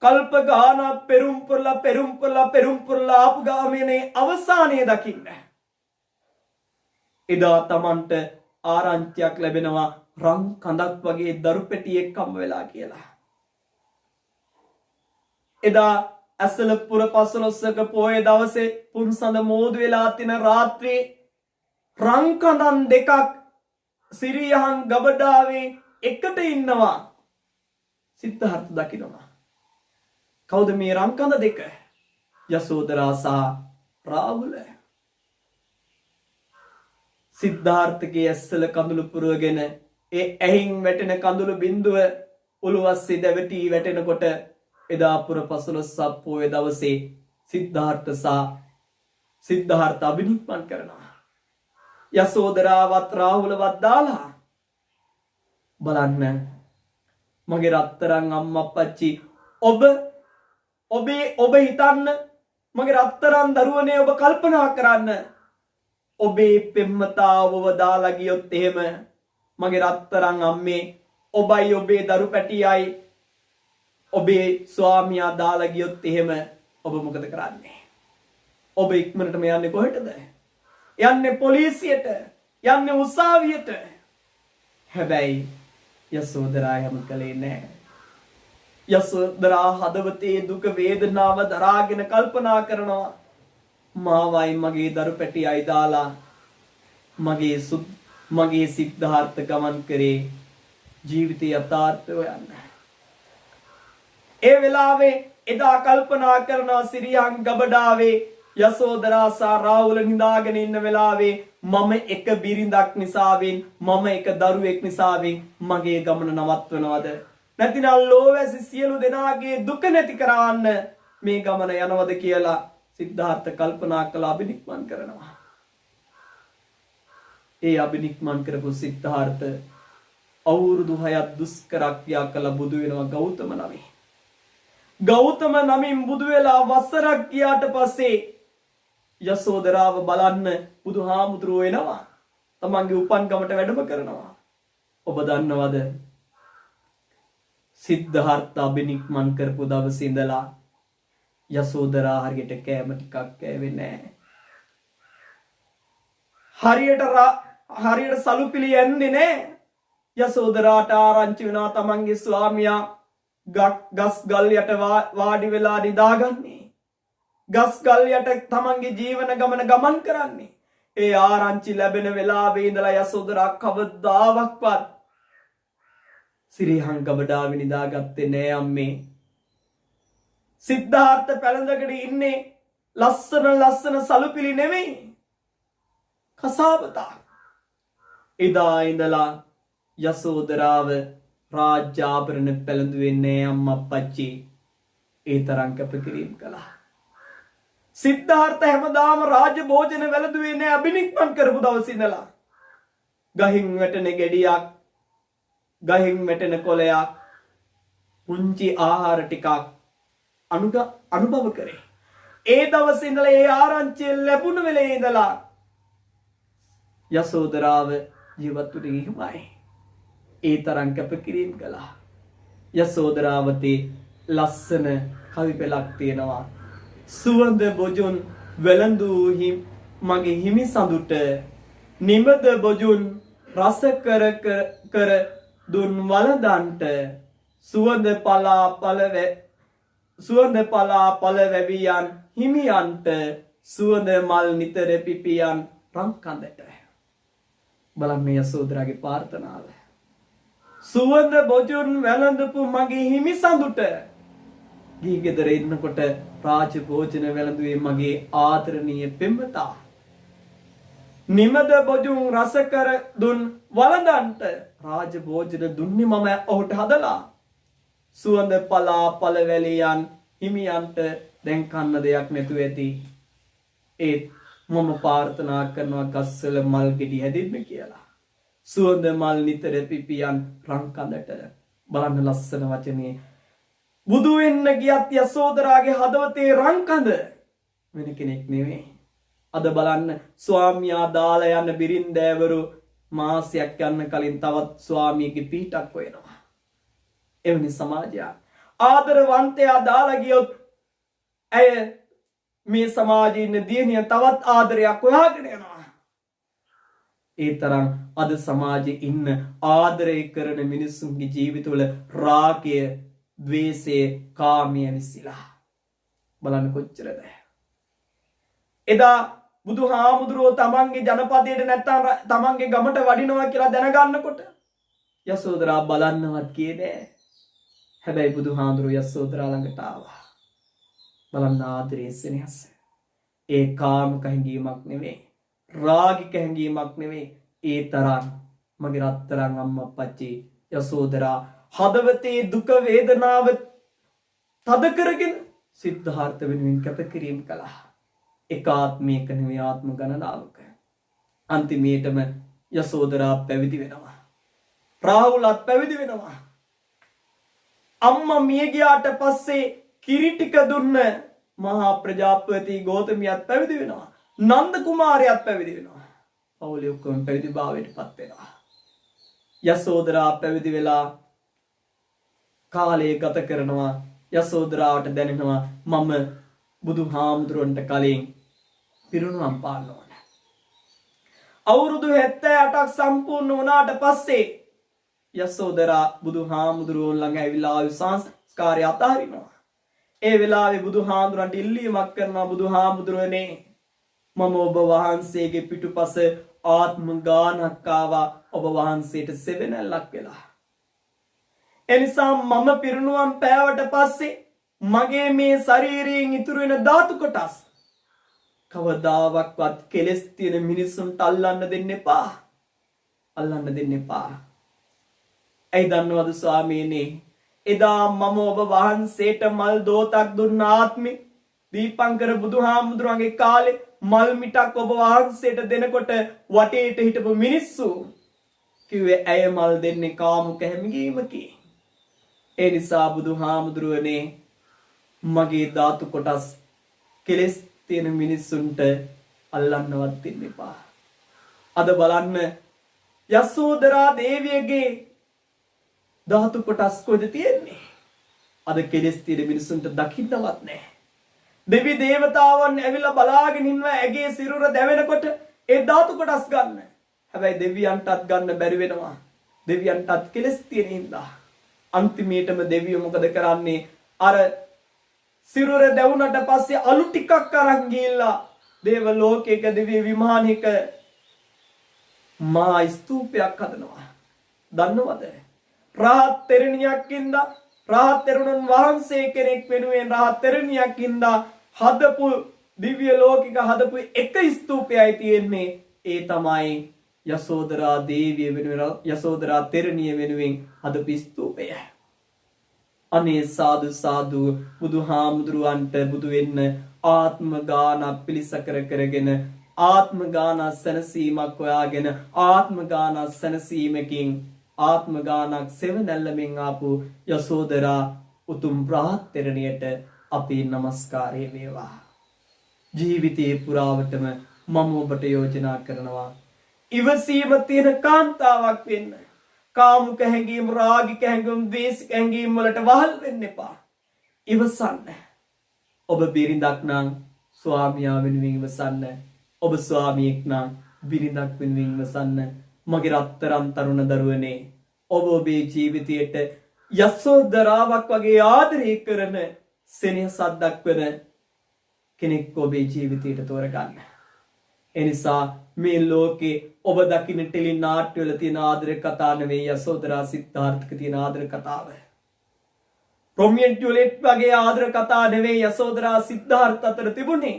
කල්ප ගානක් පෙරම් පුරලා ආපු ගාමනේ අවසානයේ දකින්න. එදා තමන්ට ආරංචියක් ලැබෙනවා රන් කඳක් වගේ දරු පෙටියෙක් හම්බ වෙලා කියලා. එදා ඇසලපුර පසළොස්වක පොය දවසේ පුන්සඳ මෝදු වෙලා තින රාත්‍රියේ රන් කඳන් දෙකක් සිරියහන් ගබඩාවේ එකට ඉන්නවා. සිද්ධාර්ථ දකිනවා. කවුද මේ රන් කඳ දෙක? යසෝදරා සහ රාහුල. සිද්ධාර්ථගේ ඇස්සල කඳුළු පුරවගෙන ඒ ඇහින් වැටෙන කඳුළු බිඳුව ඔළුවස්සේ දැවටි වැටෙනකොට එදා පුර පසළොස්වක පොය දවසේ සිද්ධාර්ථ අභිනික්මන් කරනවා. යසෝදරාවත් රාහුලවත් දාලා බලන්න මගේ රත්තරන් අම්මා අප්පච්චි ඔබ හිතන්න මගේ රත්තරන් දරුවනේ ඔබ කල්පනා කරන්න ඔබේ පෙම්වතාවව දාලා ගියොත් එහෙම මගේ රත්තරන් අම්මේ ඔබයි ඔබේ දරු පැටියයි ඔබේ ස්වාමියා දාලා ගියොත් එහෙම ඔබ මොකද කරන්නේ? ඔබ ඉක්මනටම යන්නේ කොහෙටද? යන්නේ පොලිසියට, යන්නේ උසාවියට. හැබැයි යසෝදරා යම කලේ නැහැ. යසෝදරා හදවතේ දුක වේදනාව දරාගෙන කල්පනා කරනවා මාවයි මගේ දරු පැටියයි දාලා මගේ සිද්ධාර්ථ ගමන් කරේ ජීවිතය යථාර්ථය හොයන්න. ඒ වෙලාවේ එදා කල්පනා කරනවා සිරියන් ගබඩාවේ යසෝදරා සහ රාහුල නිදාගෙන ඉන්න වෙලාවේ මම එක බිරිඳක් නිසාවෙන් මම එක දරුවෙක් නිසාවෙන් මගේ ගමන නවත්වනවද? නැතිනම් ලෝවැසි සියලු දෙනාගේ දුක නැති කරවන්න මේ ගමන යනවද කියලා සිද්ධාර්ථ කල්පනා කළ අභිනික්මන් කරනවා. ඒ අභිනික්මන් කරපු සිද්ධාර්ථ අවුරුදු 6ක් දුෂ්කර ක්‍රියා කළ බුදු වෙනවා ගෞතම නමේ. ගෞතම නමින් බුදු වෙලා වසරක් ගියාට පස්සේ යසෝදරාව බලන්න බුදුහාමුදුරුවෝ එනවා. තමන්ගේ උපන් ගමට වැඩම කරනවා. ඔබ දන්නවද? සිද්ධාර්ථ අබිනික්මන් කරපු දවසේ ඉඳලා යසෝදරා හරියට කෑම ටිකක් කෑවේ නැහැ. හරියට සලුපිලි යන්නේ නැහැ. යසෝදරාට ආරංචි වෙනවා තමන්ගේ ස්වාමියා ගස් ගල් යට වාඩි වෙලා නිදාගන්නේ. ගස් ගල් යට තමන්ගේ ජීවන ගමන් කරන්නේ. ඒ ආරංචි ලැබෙන වෙලාවේ ඉඳලා යසෝදරා කවදාවත් සිරිහන් ගබඩාවේ නිදාගත්තේ නෑ අම්මේ. සිද්ධාර්ථ පැලඳකට ඉන්නේ ලස්සන සලුපිලි නෙමෙයි. කසාවතා. එදා ඉඳලා යසෝදරාව රාජ්‍යාභරණ පැළඳුවේ නෑ අම්මා අප්පච්චි. ඒ තරම් කැපකිරීම කළා. සිද්ධාර්ථ හැමදාම රාජ භෝජන වැළඳුවේ නෑ අබිනික්මන් කරපු දවසේ ඉඳලා. ගහින් වැටෙන ගෙඩියක්, ගහින් වැටෙන කොළයක්, පුංචි ආහාර ටිකක් අනුභව කරේ. ඒ දවසේ ඉඳලා ඒ ආරංචිය ලැබුණ වෙලේ ඉඳලා යසෝදරාව ජීවත් වුණේ හිමයි. ඒ තරම් කැපකිරීම කළා. යසෝදරාවතේ ලස්සන කවි පෙළක් තියෙනවා. සුවඳ බොජුන් වෙළඳූ මගේ හිමි සඳුට නිමද බොජුන් රස කර දුන් වළඳන්ට සුවඳ පලා පල වැවියන් හිමියන්ට සුවඳ මල් නිතර පිපියන් රංකඳට. බලන්න යසෝදරාගේ ප්‍රාර්ථනාව. සුවඳ බොජුන් වැළඳපු මගේ හිමි සඳුට ගිහි ගෙදර ඉන්නකොට රාජ භෝජන වැළඳුවේ මගේ ආදරණීය පෙම්වතා. නිමද බොජුන් රස කර දුන් වළඳන්ට රාජ භෝජන දුන්නේ මම ඔහුට හදලා. සුවඳ පලා පළවැලියන් හිමියන්ට දැන් කන්න දෙයක් නැතුව ඇති. ඒත් මම ප්‍රාර්ථනා කරනවා ගස්වල මල් ගෙඩි හැදෙන්න කියලා. සුවඳ මල් නිතර පිපියන් රංකඳට. බලන්න ලස්සන වචනේ. බුදු වෙන්න ගියත් යසෝදරාගේ හදවතේ රංකඳ වෙන කෙනෙක් නෙවෙයි. අද බලන්න ස්වාමියා දාලා යන බිරින්දෑවරු මාසයක් යන්න කලින් තවත් ස්වාමියාගේ පිටක් හොයනවා. එවැනි සමාජයක්. ආදරවන්තයා දාලා ගියොත් ඇය මේ සමාජයේ ඉන්න දියණිය තවත් ආදරයක් හොයාගෙන යනවා. ඒ තරම් අද සමාජයේ ඉන්න ආදරය කරන මිනිස්සුන්ගේ ජීවිතවල රාගය, ද්වේෂය, කාමය විසිලා. බලන්න කොච්චරද. එදා බුදුහාමුදුරුවෝ තමන්ගේ ජනපදයට නැත්තම් තමන්ගේ ගමට වඩිනවා කියලා දැනගන්නකොට යසෝදරා බලන්නවත් කියේ නෑ. හැබැයි බුදුහාමුදුරුවෝ යසෝදරා ළඟට ආවා. බලන්න ආදරයේ සෙනෙහස. ඒ කාමක හැඟීමක් නෙවෙයි, රාගික හැඟීමක් නෙවෙයි. ඒ තරම් මගේ රත්තරන් අම්මා අප්පච්චි යසෝදරා හදවතේ දුක වේදනාව තද කරගෙන සිද්ධාර්ථ වෙනුවෙන් කැපකිරීම කළා. එකාත්මයක නෙවෙයි ආත්ම ගණනාවක. අන්තිමේටම යසෝදරා පැවිදි වෙනවා. රාහුලත් පැවිදි වෙනවා. අම්මා මිය ගියාට පස්සේ කිරි ටික දුන්න මහා ප්‍රජාපති ගෞතමියත් පැවිදි වෙනවා. නන්ද කුමාරයාත් පැවිදි වෙනවා. පවුලේ ඔක්කොම පැවිදි භාවයට පත් වෙනවා. යසෝදරා පැවිදි වෙලා කාලය ගත කරනවා. යසෝදරාවට දැනෙනවා මම බුදුහාමුදුරන්ට කලින් පිරිනුවම් පාන්න ඕන. අවුරුදු 78ක් සම්පූර්ණ වුණාට පස්සේ යසෝදරා බුදුහාමුදුරුවෝ ළඟ ඇවිල්ලා ආයු සංස්කාරය අතහරිනවා. ඒ වෙලාවේ බුදුහාමුදුරන්ට ඉල්ලීමක් කරනවා. බුදුහාමුදුරනේ මම ඔබ වහන්සේගේ පිටුපස ආත්ම ගානක් ආවා ඔබ වහන්සේට සෙවණැල්ලක් වෙලා. එනිසා මම පිරිනුවම් පෑවට පස්සේ මගේ මේ ශරීරයෙන් ඉතුරු වෙන ධාතු කොටස් කවදාවත් කෙලස් තියෙන මිනිසුන්ට අල්ලන්න දෙන්න එපා. අල්ලන්න දෙන්න එපා. ඇයි දන්නවද ස්වාමීනි? එදා මම ඔබ වහන්සේට මල් දෝතක් දුන්න ආත්මේ දීපංකර බුදුහාමුදුරන්ගේ කාලේ මල් මිටක් ඔබ වහන්සේට දෙනකොට වටේට හිටපු මිනිස්සු කිව්වේ ඇය මල් දෙන්නේ කාමුක හැඟීමකි. ඒ නිසා බුදුහාමුදුරනේ මගේ ධාතු කොටස් කෙලස් තියෙන මිනිස්සුන්ට අල්ලන්නවත් දෙන්න එපා. අද බලන්න යසෝදරා දේවියගේ ධාතු කොටස් කොහෙද තියෙන්නේ? අද කෙලෙස් තියෙන මිනිස්සුන්ට දකින්නවත් නැහැ. දෙවි දේවතාවුන් ඇවිල්ලා බලාගෙන ඉන්නවා ඇගේ සිරුර දැවෙනකොට ඒ ධාතු කොටස් ගන්න. හැබැයි දෙවියන්ටත් ගන්න බැරි වෙනවා. දෙවියන්ටත් කෙලෙස් තියෙන හින්දා. අන්තිමේටම දෙවියෝ මොකද කරන්නේ? අර සිරුර දැවුනට පස්සේ අලු ටිකක් අරන් ගිහිල්ලා දේව ලෝකයක දිව්‍ය විමානයක මා ස්තූපයක් හදනවා. දන්නවද? රහත් තෙරණියක් ඉඳලා රහත් තෙරුණන් වහන්සේ කෙනෙක් වෙනුවෙන් රහත් තෙරණියක් ඉඳලා හදපු දිව්‍ය ලෝකික හදපු එක ස්තූපයයි තියෙන්නේ. ඒ තමයි යසෝදරා දේවිය වෙනුවෙන් යසෝදරා තෙරණිය වෙනුවෙන් හදපු ස්තූපය. අනේ සාදු සාදු බුදුහාමුදුරුවන්ට බුදු වෙන්න ආත්ම ගාන පිළිසකර කරගෙන ආත්ම ගාන සැනසීමක් හොයාගෙන ආත්ම ගාන සැනසීමකින් ආත්ම ගානක් සෙවණැල්ලමින් ආපු යසෝදරා උතුම් ප්‍රාර්ථනීයට අපේ নমස්කාරය වේවා. ජීවිතේ පුරාවටම මම ඔබට යෝජනා කරනවා ඉවසීම තියෙන කාන්තාවක් වෙන්න. කාමුක හැඟීම්, රාගික හැඟීම්, ද්වේෂික හැඟීම් වලට වහල් වෙන්න එපා. ඉවසන්න. ඔබ බිරිඳක් නම් ස්වාමියා වෙනුවෙන් ඉවසන්න. ඔබ ස්වාමියෙක් නම් බිරිඳක් වෙනුවෙන් ඉවසන්න. මගේ රත්තරන් තරුණ දරුවනේ, ඔබ ඔබේ ජීවිතයට යසෝදරාවක් වගේ ආදරය කරන සෙනෙහසක් දක්වන කෙනෙක් ඔබේ ජීවිතයට තෝරගන්න. එනිසා මේ ලෝකේ ඔබ දකින්න ටෙලි නාට්‍යවල තියෙන ආදර කතා නෙවෙයි යසෝදරා සිද්ධාර්ථක තියෙන ආදර කතාව. රොමියෝ ජුලියට් වගේ ආදර කතා නෙවෙයි යසෝදරා සිද්ධාර්ථ අතර තිබුණේ.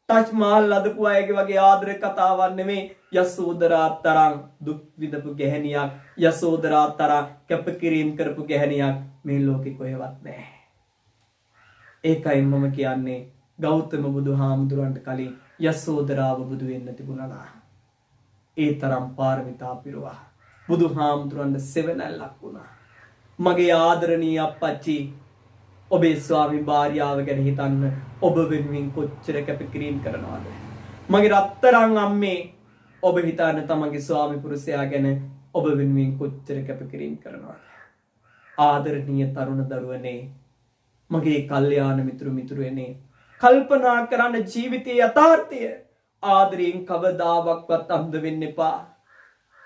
ටච් මහල් අදපු අයගේ වගේ ආදර කතාවක් නෙවෙයි. යසෝදරා තරම් දුක් විඳපු ගැහණියක්, යසෝදරා තරම් කැපකිරීම කරපු ගැහණියක් මේ ලෝකේ කොහෙවත් නැහැ. ඒකයි මම කියන්නේ ගෞතම බුදුහාමුදුරන්ට කලින් යසෝදරාව බුදු වෙන්න තිබුණා. ඒ තරම් පාරමිතා පිරුවා. බුදුහාමුදුරන්ට සෙවණැල්ලක් වුණා. මගේ ආදරණීය අප්පච්චි, ඔබේ ස්වාමි භාර්යාව ගැන හිතන්න ඔබ වෙනුවෙන් කොච්චර කැපකිරීම කරනවද? මගේ රත්තරන් අම්මේ, ඔබ හිතන්න තමන්ගේ ස්වාමි පුරුෂයා ගැන ඔබ වෙනුවෙන් කොච්චර කැපකිරීම කරනවද? ආදරණීය තරුණ දරුවනේ, මගේ කල්යාණ මිතුරුවනේ, කල්පනා කරන්න ජීවිතයේ යථාර්ථය. ආදරයෙන් කවදාවත් අන්ධ වෙන්න එපා.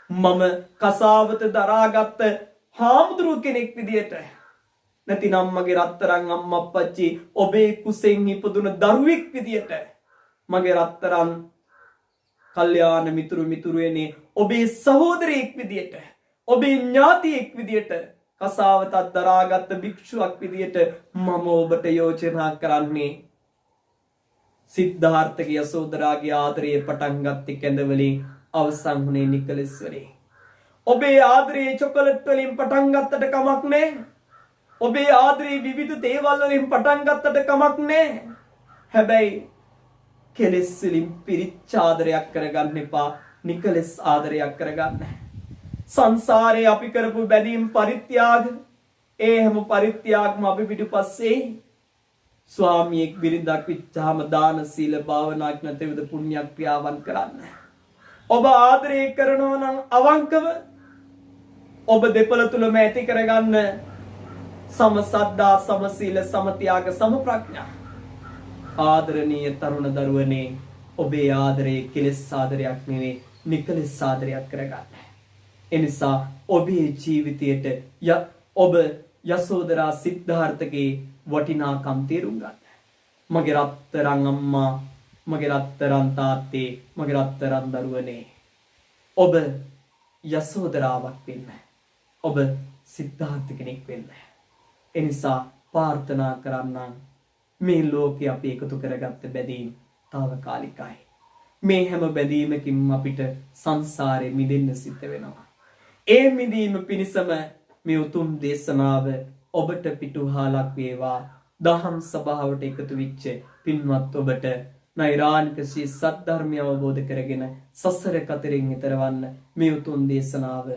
මම කසාවත දරාගත්ත හාමුදුරුව කෙනෙක් විදියට, නැතිනම් මගේ රත්තරන් අම්මා අප්පච්චි ඔබේ කුසෙන් ඉපදුන දරුවෙක් විදියට, මගේ රත්තරන් කල්යාණ මිතුරුවනේ ඔබේ සහෝදරයෙක් විදියට, ඔබේ ඥාතියෙක් විදියට, කසාවතක් දරාගත්ත භික්ෂුවක් විදියට මම ඔබට යෝජනා කරන්නේ සිද්ධාර්ථගේ යසෝදරාගේ ආදරයේ පටන් ගත්තේ කැඳ වලින් අවසන් වුණේ නිකලස් වලින්. ඔබේ ආදරයේ චොකලට් වලින් පටන් ගත්තට කමක් නැහැ. ඔබේ ආදරයේ විවිධ දේවල් වලින් පටන් ගත්තට කමක් නැහැ. හැබැයි කෙලෙස් වලින් පිරිච්ච ආදරයක් කරගන්න එපා. නිකලස් ආදරයක් කරගන්න. සංසාරේ අපි කරපු බැඳීම් පරිත්‍යාග, ඒ හැම පරිත්‍යාගම අපි පිටුපස්සේ ස්වාමියෙක් බිරිඳක් විච්චාම දාන සීල භාවනා ඥාතේවද පුණ්‍ය ක්‍රියාවන් කරන්න. ඔබ ආදරය කරනවා නම් අවංකව ඔබ දෙපළ තුලම ඇති කරගන්න සම සද්දා, සම සීල, සම ත්‍යාග, සම ප්‍රඥා. ආදරණීය තරුණ දරුවනේ, ඔබේ ආදරේ කෙලෙස් ආදරයක් නෙවෙයි, නිකලෙස් ආදරයක් කරගන්න. එනිසා ඔබේ ජීවිතයට ඔබ යසෝදරා සිද්ධාර්ථගේ වටිනාකම් තේරුම් ගන්න. මගේ රත්තරන් අම්මා, මගේ රත්තරන් තාත්තේ, මගේ රත්තරන් දරුවනේ, ඔබ යසෝදරාවක් වෙන්න. ඔබ සිද්ධාර්ථ කෙනෙක් වෙන්න. එනිසා ප්‍රාර්ථනා කරන්නම් මේ ලෝකේ අපි එකතු කරගත්ත බැඳීම් తాවකාලිකයි. මේ හැම බැඳීමකින්ම අපිට සංසාරේ මිදෙන්න සිද්ධ වෙනවා. ඒ මිදීම පිණිසම මේ උතුම් දේශනාව ඔබට පිටුහලක් වේවා. දහම් සභාවට එකතු වෙච්ච පින්වත් ඔබට නෛරානික ශ්‍රී සද්ධර්මය අවබෝධ කරගෙන සසර කතරෙන් ඈතරවන්න මේ උතුම් දේශනාව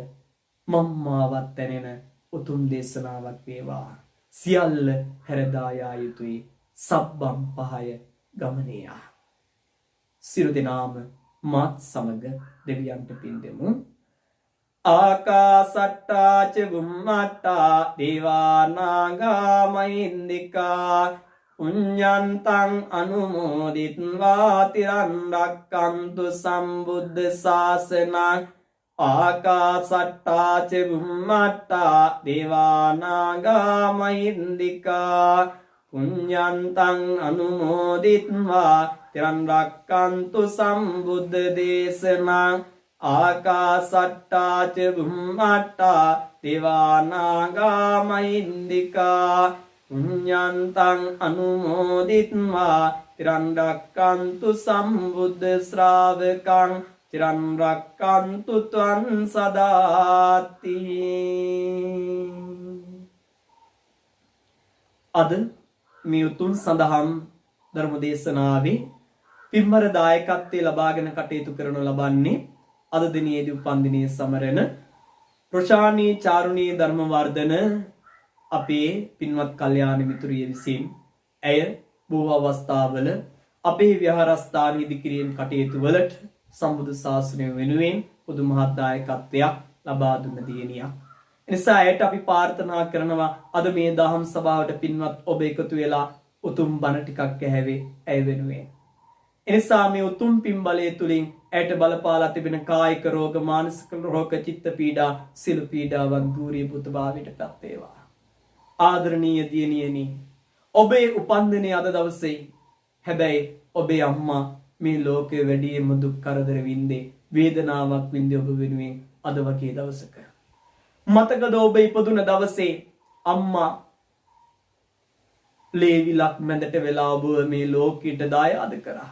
මම්මාවත් දැනෙන උතුම් දේශනාවක් වේවා. සියල්ල හැරදා යා යුතුයි. සබ්බම් පහය ගමනේය. සිරු දෙනාම මාත් සමග දෙවියන්ට පින් දෙමු. ආකාසට්ටා ච බුම්මට්ටා දේවා නාග මහින්దికා පුඤ්ඤන්තං අනුමෝදිත්වා තිරන් රක්칸තු සම්බුද්ධ ශාසනං ආකාසට්ටා ච බුම්මට්ටා දේවා නාග මහින්దికා පුඤ්ඤන්තං අනුමෝදිත්වා තිරන් රක්칸තු සම්බුද්ධ දේශනං ආකාසට්ටා ච බුම්මට්ටා දේවා නාග මහින්దికා පුඤ්ඤන්තං අනුමෝදිත්වා තිරන් රක්칸තු සම්බුද්ධ ශ්‍රාවකං තිරන් රක්칸තු ත්වං සදාති. අද මේ උතුම් සඳහම් ධර්ම දේශනාවේ පින්බර දායකත්වයේ ලබාගෙන කටයුතු කරනු ලබන්නේ අද දිනේදී උපන් දිනයේ සමරන ප්‍රශානී චාරුණී ධර්මවර්ධන අපේ පින්වත් කල්යාණ මිතුරිය විසින් ඇය බොහෝ අවස්ථාවල අපේ විහාරස්ථාන ඉදිකිරීම කටයුතු වලට සම්බුදු ශාසනය වෙනුවෙන් පොදු මහත් දායකත්වයක් ලබා දුන්න දියණියක්. එනිසා ඇයට අපි ප්‍රාර්ථනා කරනවා අද මේ දහම් සභාවට පින්වත් ඔබ එකතු වෙලා උතුම් බණ ටිකක් ඇහැවේ ඇය වෙනුවෙන්. එනිසා මේ උතුම් පින් බලය තුලින් ඇයට බලපාලා තිබෙන කායික රෝග, මානසික රෝග, චිත්ත පීඩා, සියලු පීඩාවන් දුරීභූත භාවයට පත් වේවා. ආදරණීය දියණියනි, ඔබේ උපන්දිනය අද දවසේ. හැබැයි ඔබේ අම්මා මේ ලෝකයේ වැඩිම දුක් කරදර වින්දේ, වේදනාවක් වින්දේ ඔබ වෙනුවෙන් අද වගේ දවසක. මතකද ඔබ ඉපදුන දවසේ අම්මා ලේවිලක් මැදට වෙලා ඔබ මේ ලෝකෙට දායාද කරා.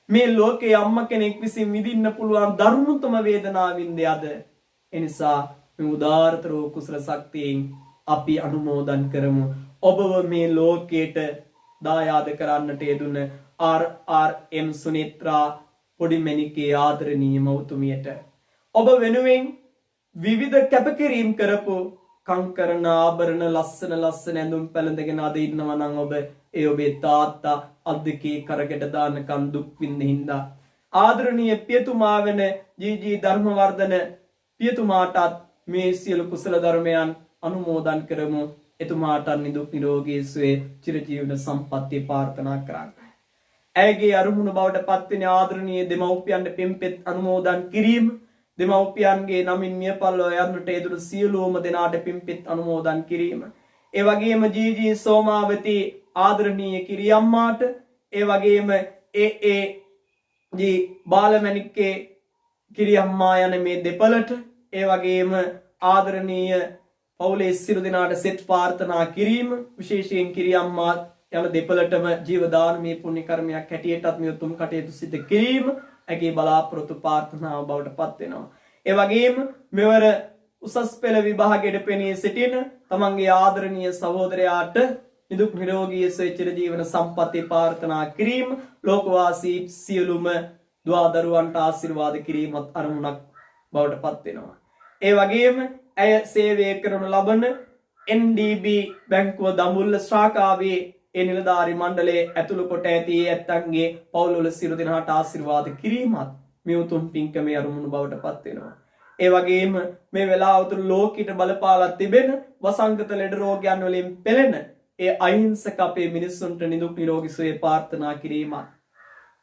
මේ ලෝකේ අම්මා කෙනෙක් විසින් විඳින්න පුළුවන් දරුණුතම වේදනාවින්ද අද. එනිසා මේ උදාාරතර වූ කුසල ශක්තියෙන් අපි අනුමෝදන් කරමු ඔබව මේ ලෝකයට දායාද කරන්නට යෙදුන RRM සුනිත්‍රා පොඩිමැණිකේ ආදරණීය මව්තුමියට ඔබ වෙනුවෙන් විවිධ කැපකිරීම් කරපු කංකරණ ආභරණ ලස්සන ඇඳුම් පැළඳගෙන අද ඉන්නවා නම් ඔබ ඒ ඔබේ තාත්තා අද්දකේ කරකට දානකම් දුක් විඳින්න හින්දා ආදරණීය පියතුමා වෙන ජී ධර්මවර්ධන පියතුමාටත් මේ සියලු කුසල ධර්මයන් අනුමෝදන් කරමු. එතුමාට නිදුක් නිරෝගී සුවය චිරජීවන සම්පන්නිය ප්‍රාර්ථනා කරන්න. ඇයගේ අරුමුණ බවට පත්වෙන ආදරණීය දෙමව්පියන්ට පින්පෙත් අනුමෝදන් කිරීම, දෙමව්පියන්ගේ නමින් මිය පරලොව යන්නට යෙදුණු සියලුම දෙනාට පින්පෙත් අනුමෝදන් කිරීම. ඒ වගේම ජී සෝමාවති ආදරණීය කිරියම්මාට, ඒ වගේම ජී බාලමැණික්කේ කිරියම්මා යන මේ දෙපළට, ඒ වගේම ආදරණීය පවුලේ සියලු දෙනාට සෙත් ප්‍රාර්ථනා කිරීම, විශේෂයෙන් කිරියම්මා යන දෙපළටම ජීවදානමේ පුණ්‍ය කර්මයක් හැටියටත් මේ උතුම් කටයුතු සිදු කිරීම ඇගේ බලාපොරොත්තු ප්‍රාර්ථනාව බවට පත් වෙනවා. ඒ වගේම මෙවර උසස් පෙළ විභාගයට පෙනී සිටින තමන්ගේ ආදරණීය සහෝදරයාට නිදුක් නිරෝගී සුවය චිරජීවන සම්පන්නිය ප්‍රාර්ථනා කිරීම, ලෝකවාසී සියලුම දුවා දරුවන්ට ආශිර්වාද කිරීමත් අරමුණක් බවට පත් වෙනවා. ඒ වගේම ඇය සේවය කරනු ලබන NDB බැංකුව දඹුල්ල ශාඛාවේ ඒ නිලධාරි මණ්ඩලයේ ඇතුළු කොට ඇති ඇත්තන්ගේ පවුල්වල සියලු දෙනාට ආශිර්වාද කිරීමත් මේ උතුම් පින්කමේ අරමුණු බවට පත් වෙනවා. ඒ වගේම මේ වෙලාව තුළ ලෝකෙට බලපාලා තිබෙන වසංගත ලෙඩ රෝගයන් වලින් පෙළෙන ඒ අහිංසක අපේ මිනිස්සුන්ට නිදුක් නිරෝගී සුවය ප්‍රාර්ථනා කිරීමත්,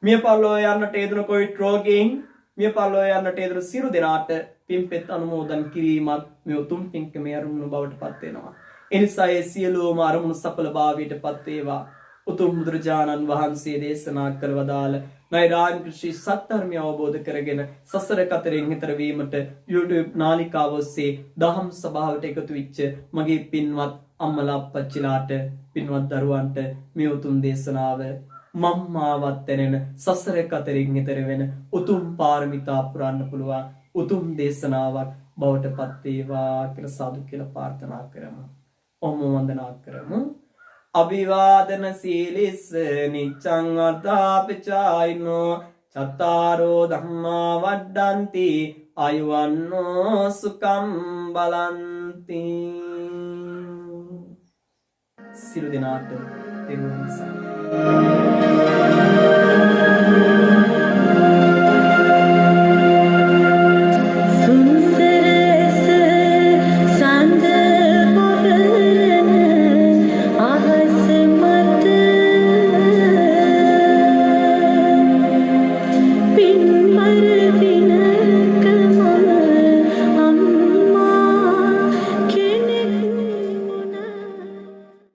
මිය පරලොව යන්නට යෙදුණු කොවිඩ් රෝගීන් මිය පරලොව යන්නට යෙදුණු සියලු දෙනාට පින්පෙත් අනුමෝදන් කිරීමත් මේ උතුම් පින්කමේ අරමුණු බවට පත් වෙනවා. එනිසා ඒ සියලුම අරමුණු සඵලභාවයට පත් වේවා. උතුම් බුදුරජාණන් වහන්සේ දේශනා කළ වදාළ නෛර්යානික ශ්‍රී සත්‍ය අවබෝධ කරගෙන සසර කතරෙන් ඈතර වීමට YouTube නාලිකාව ඔස්සේ දහම් සභාවට එකතු වෙච්ච මගේ පින්වත් අම්මලා අප්පච්චිලාට, පින්වත් දරුවන්ට මේ උතුම් දේශනාව මම්මාවත් දැනෙන සසර කතරෙන් ඈතර වෙන උතුම් පාරමිතා පුරන්න පුළුවන් උතුම් දේශනාවක් බවට පත් වේවා කියලා සාදු කියලා ප්‍රාර්ථනා කරමු. ඔහොම වන්දනා කරමු. අභිවාදන සීලිස්ස නිච්ඡං අත්තාපචායිනෝ චත්තාරෝ ධම්මා වඩ්ඩಂತಿ ආයුවන්නෝ සුඛං බලಂತಿ. සියලු දෙනාට තෙරුවන් සරණයි.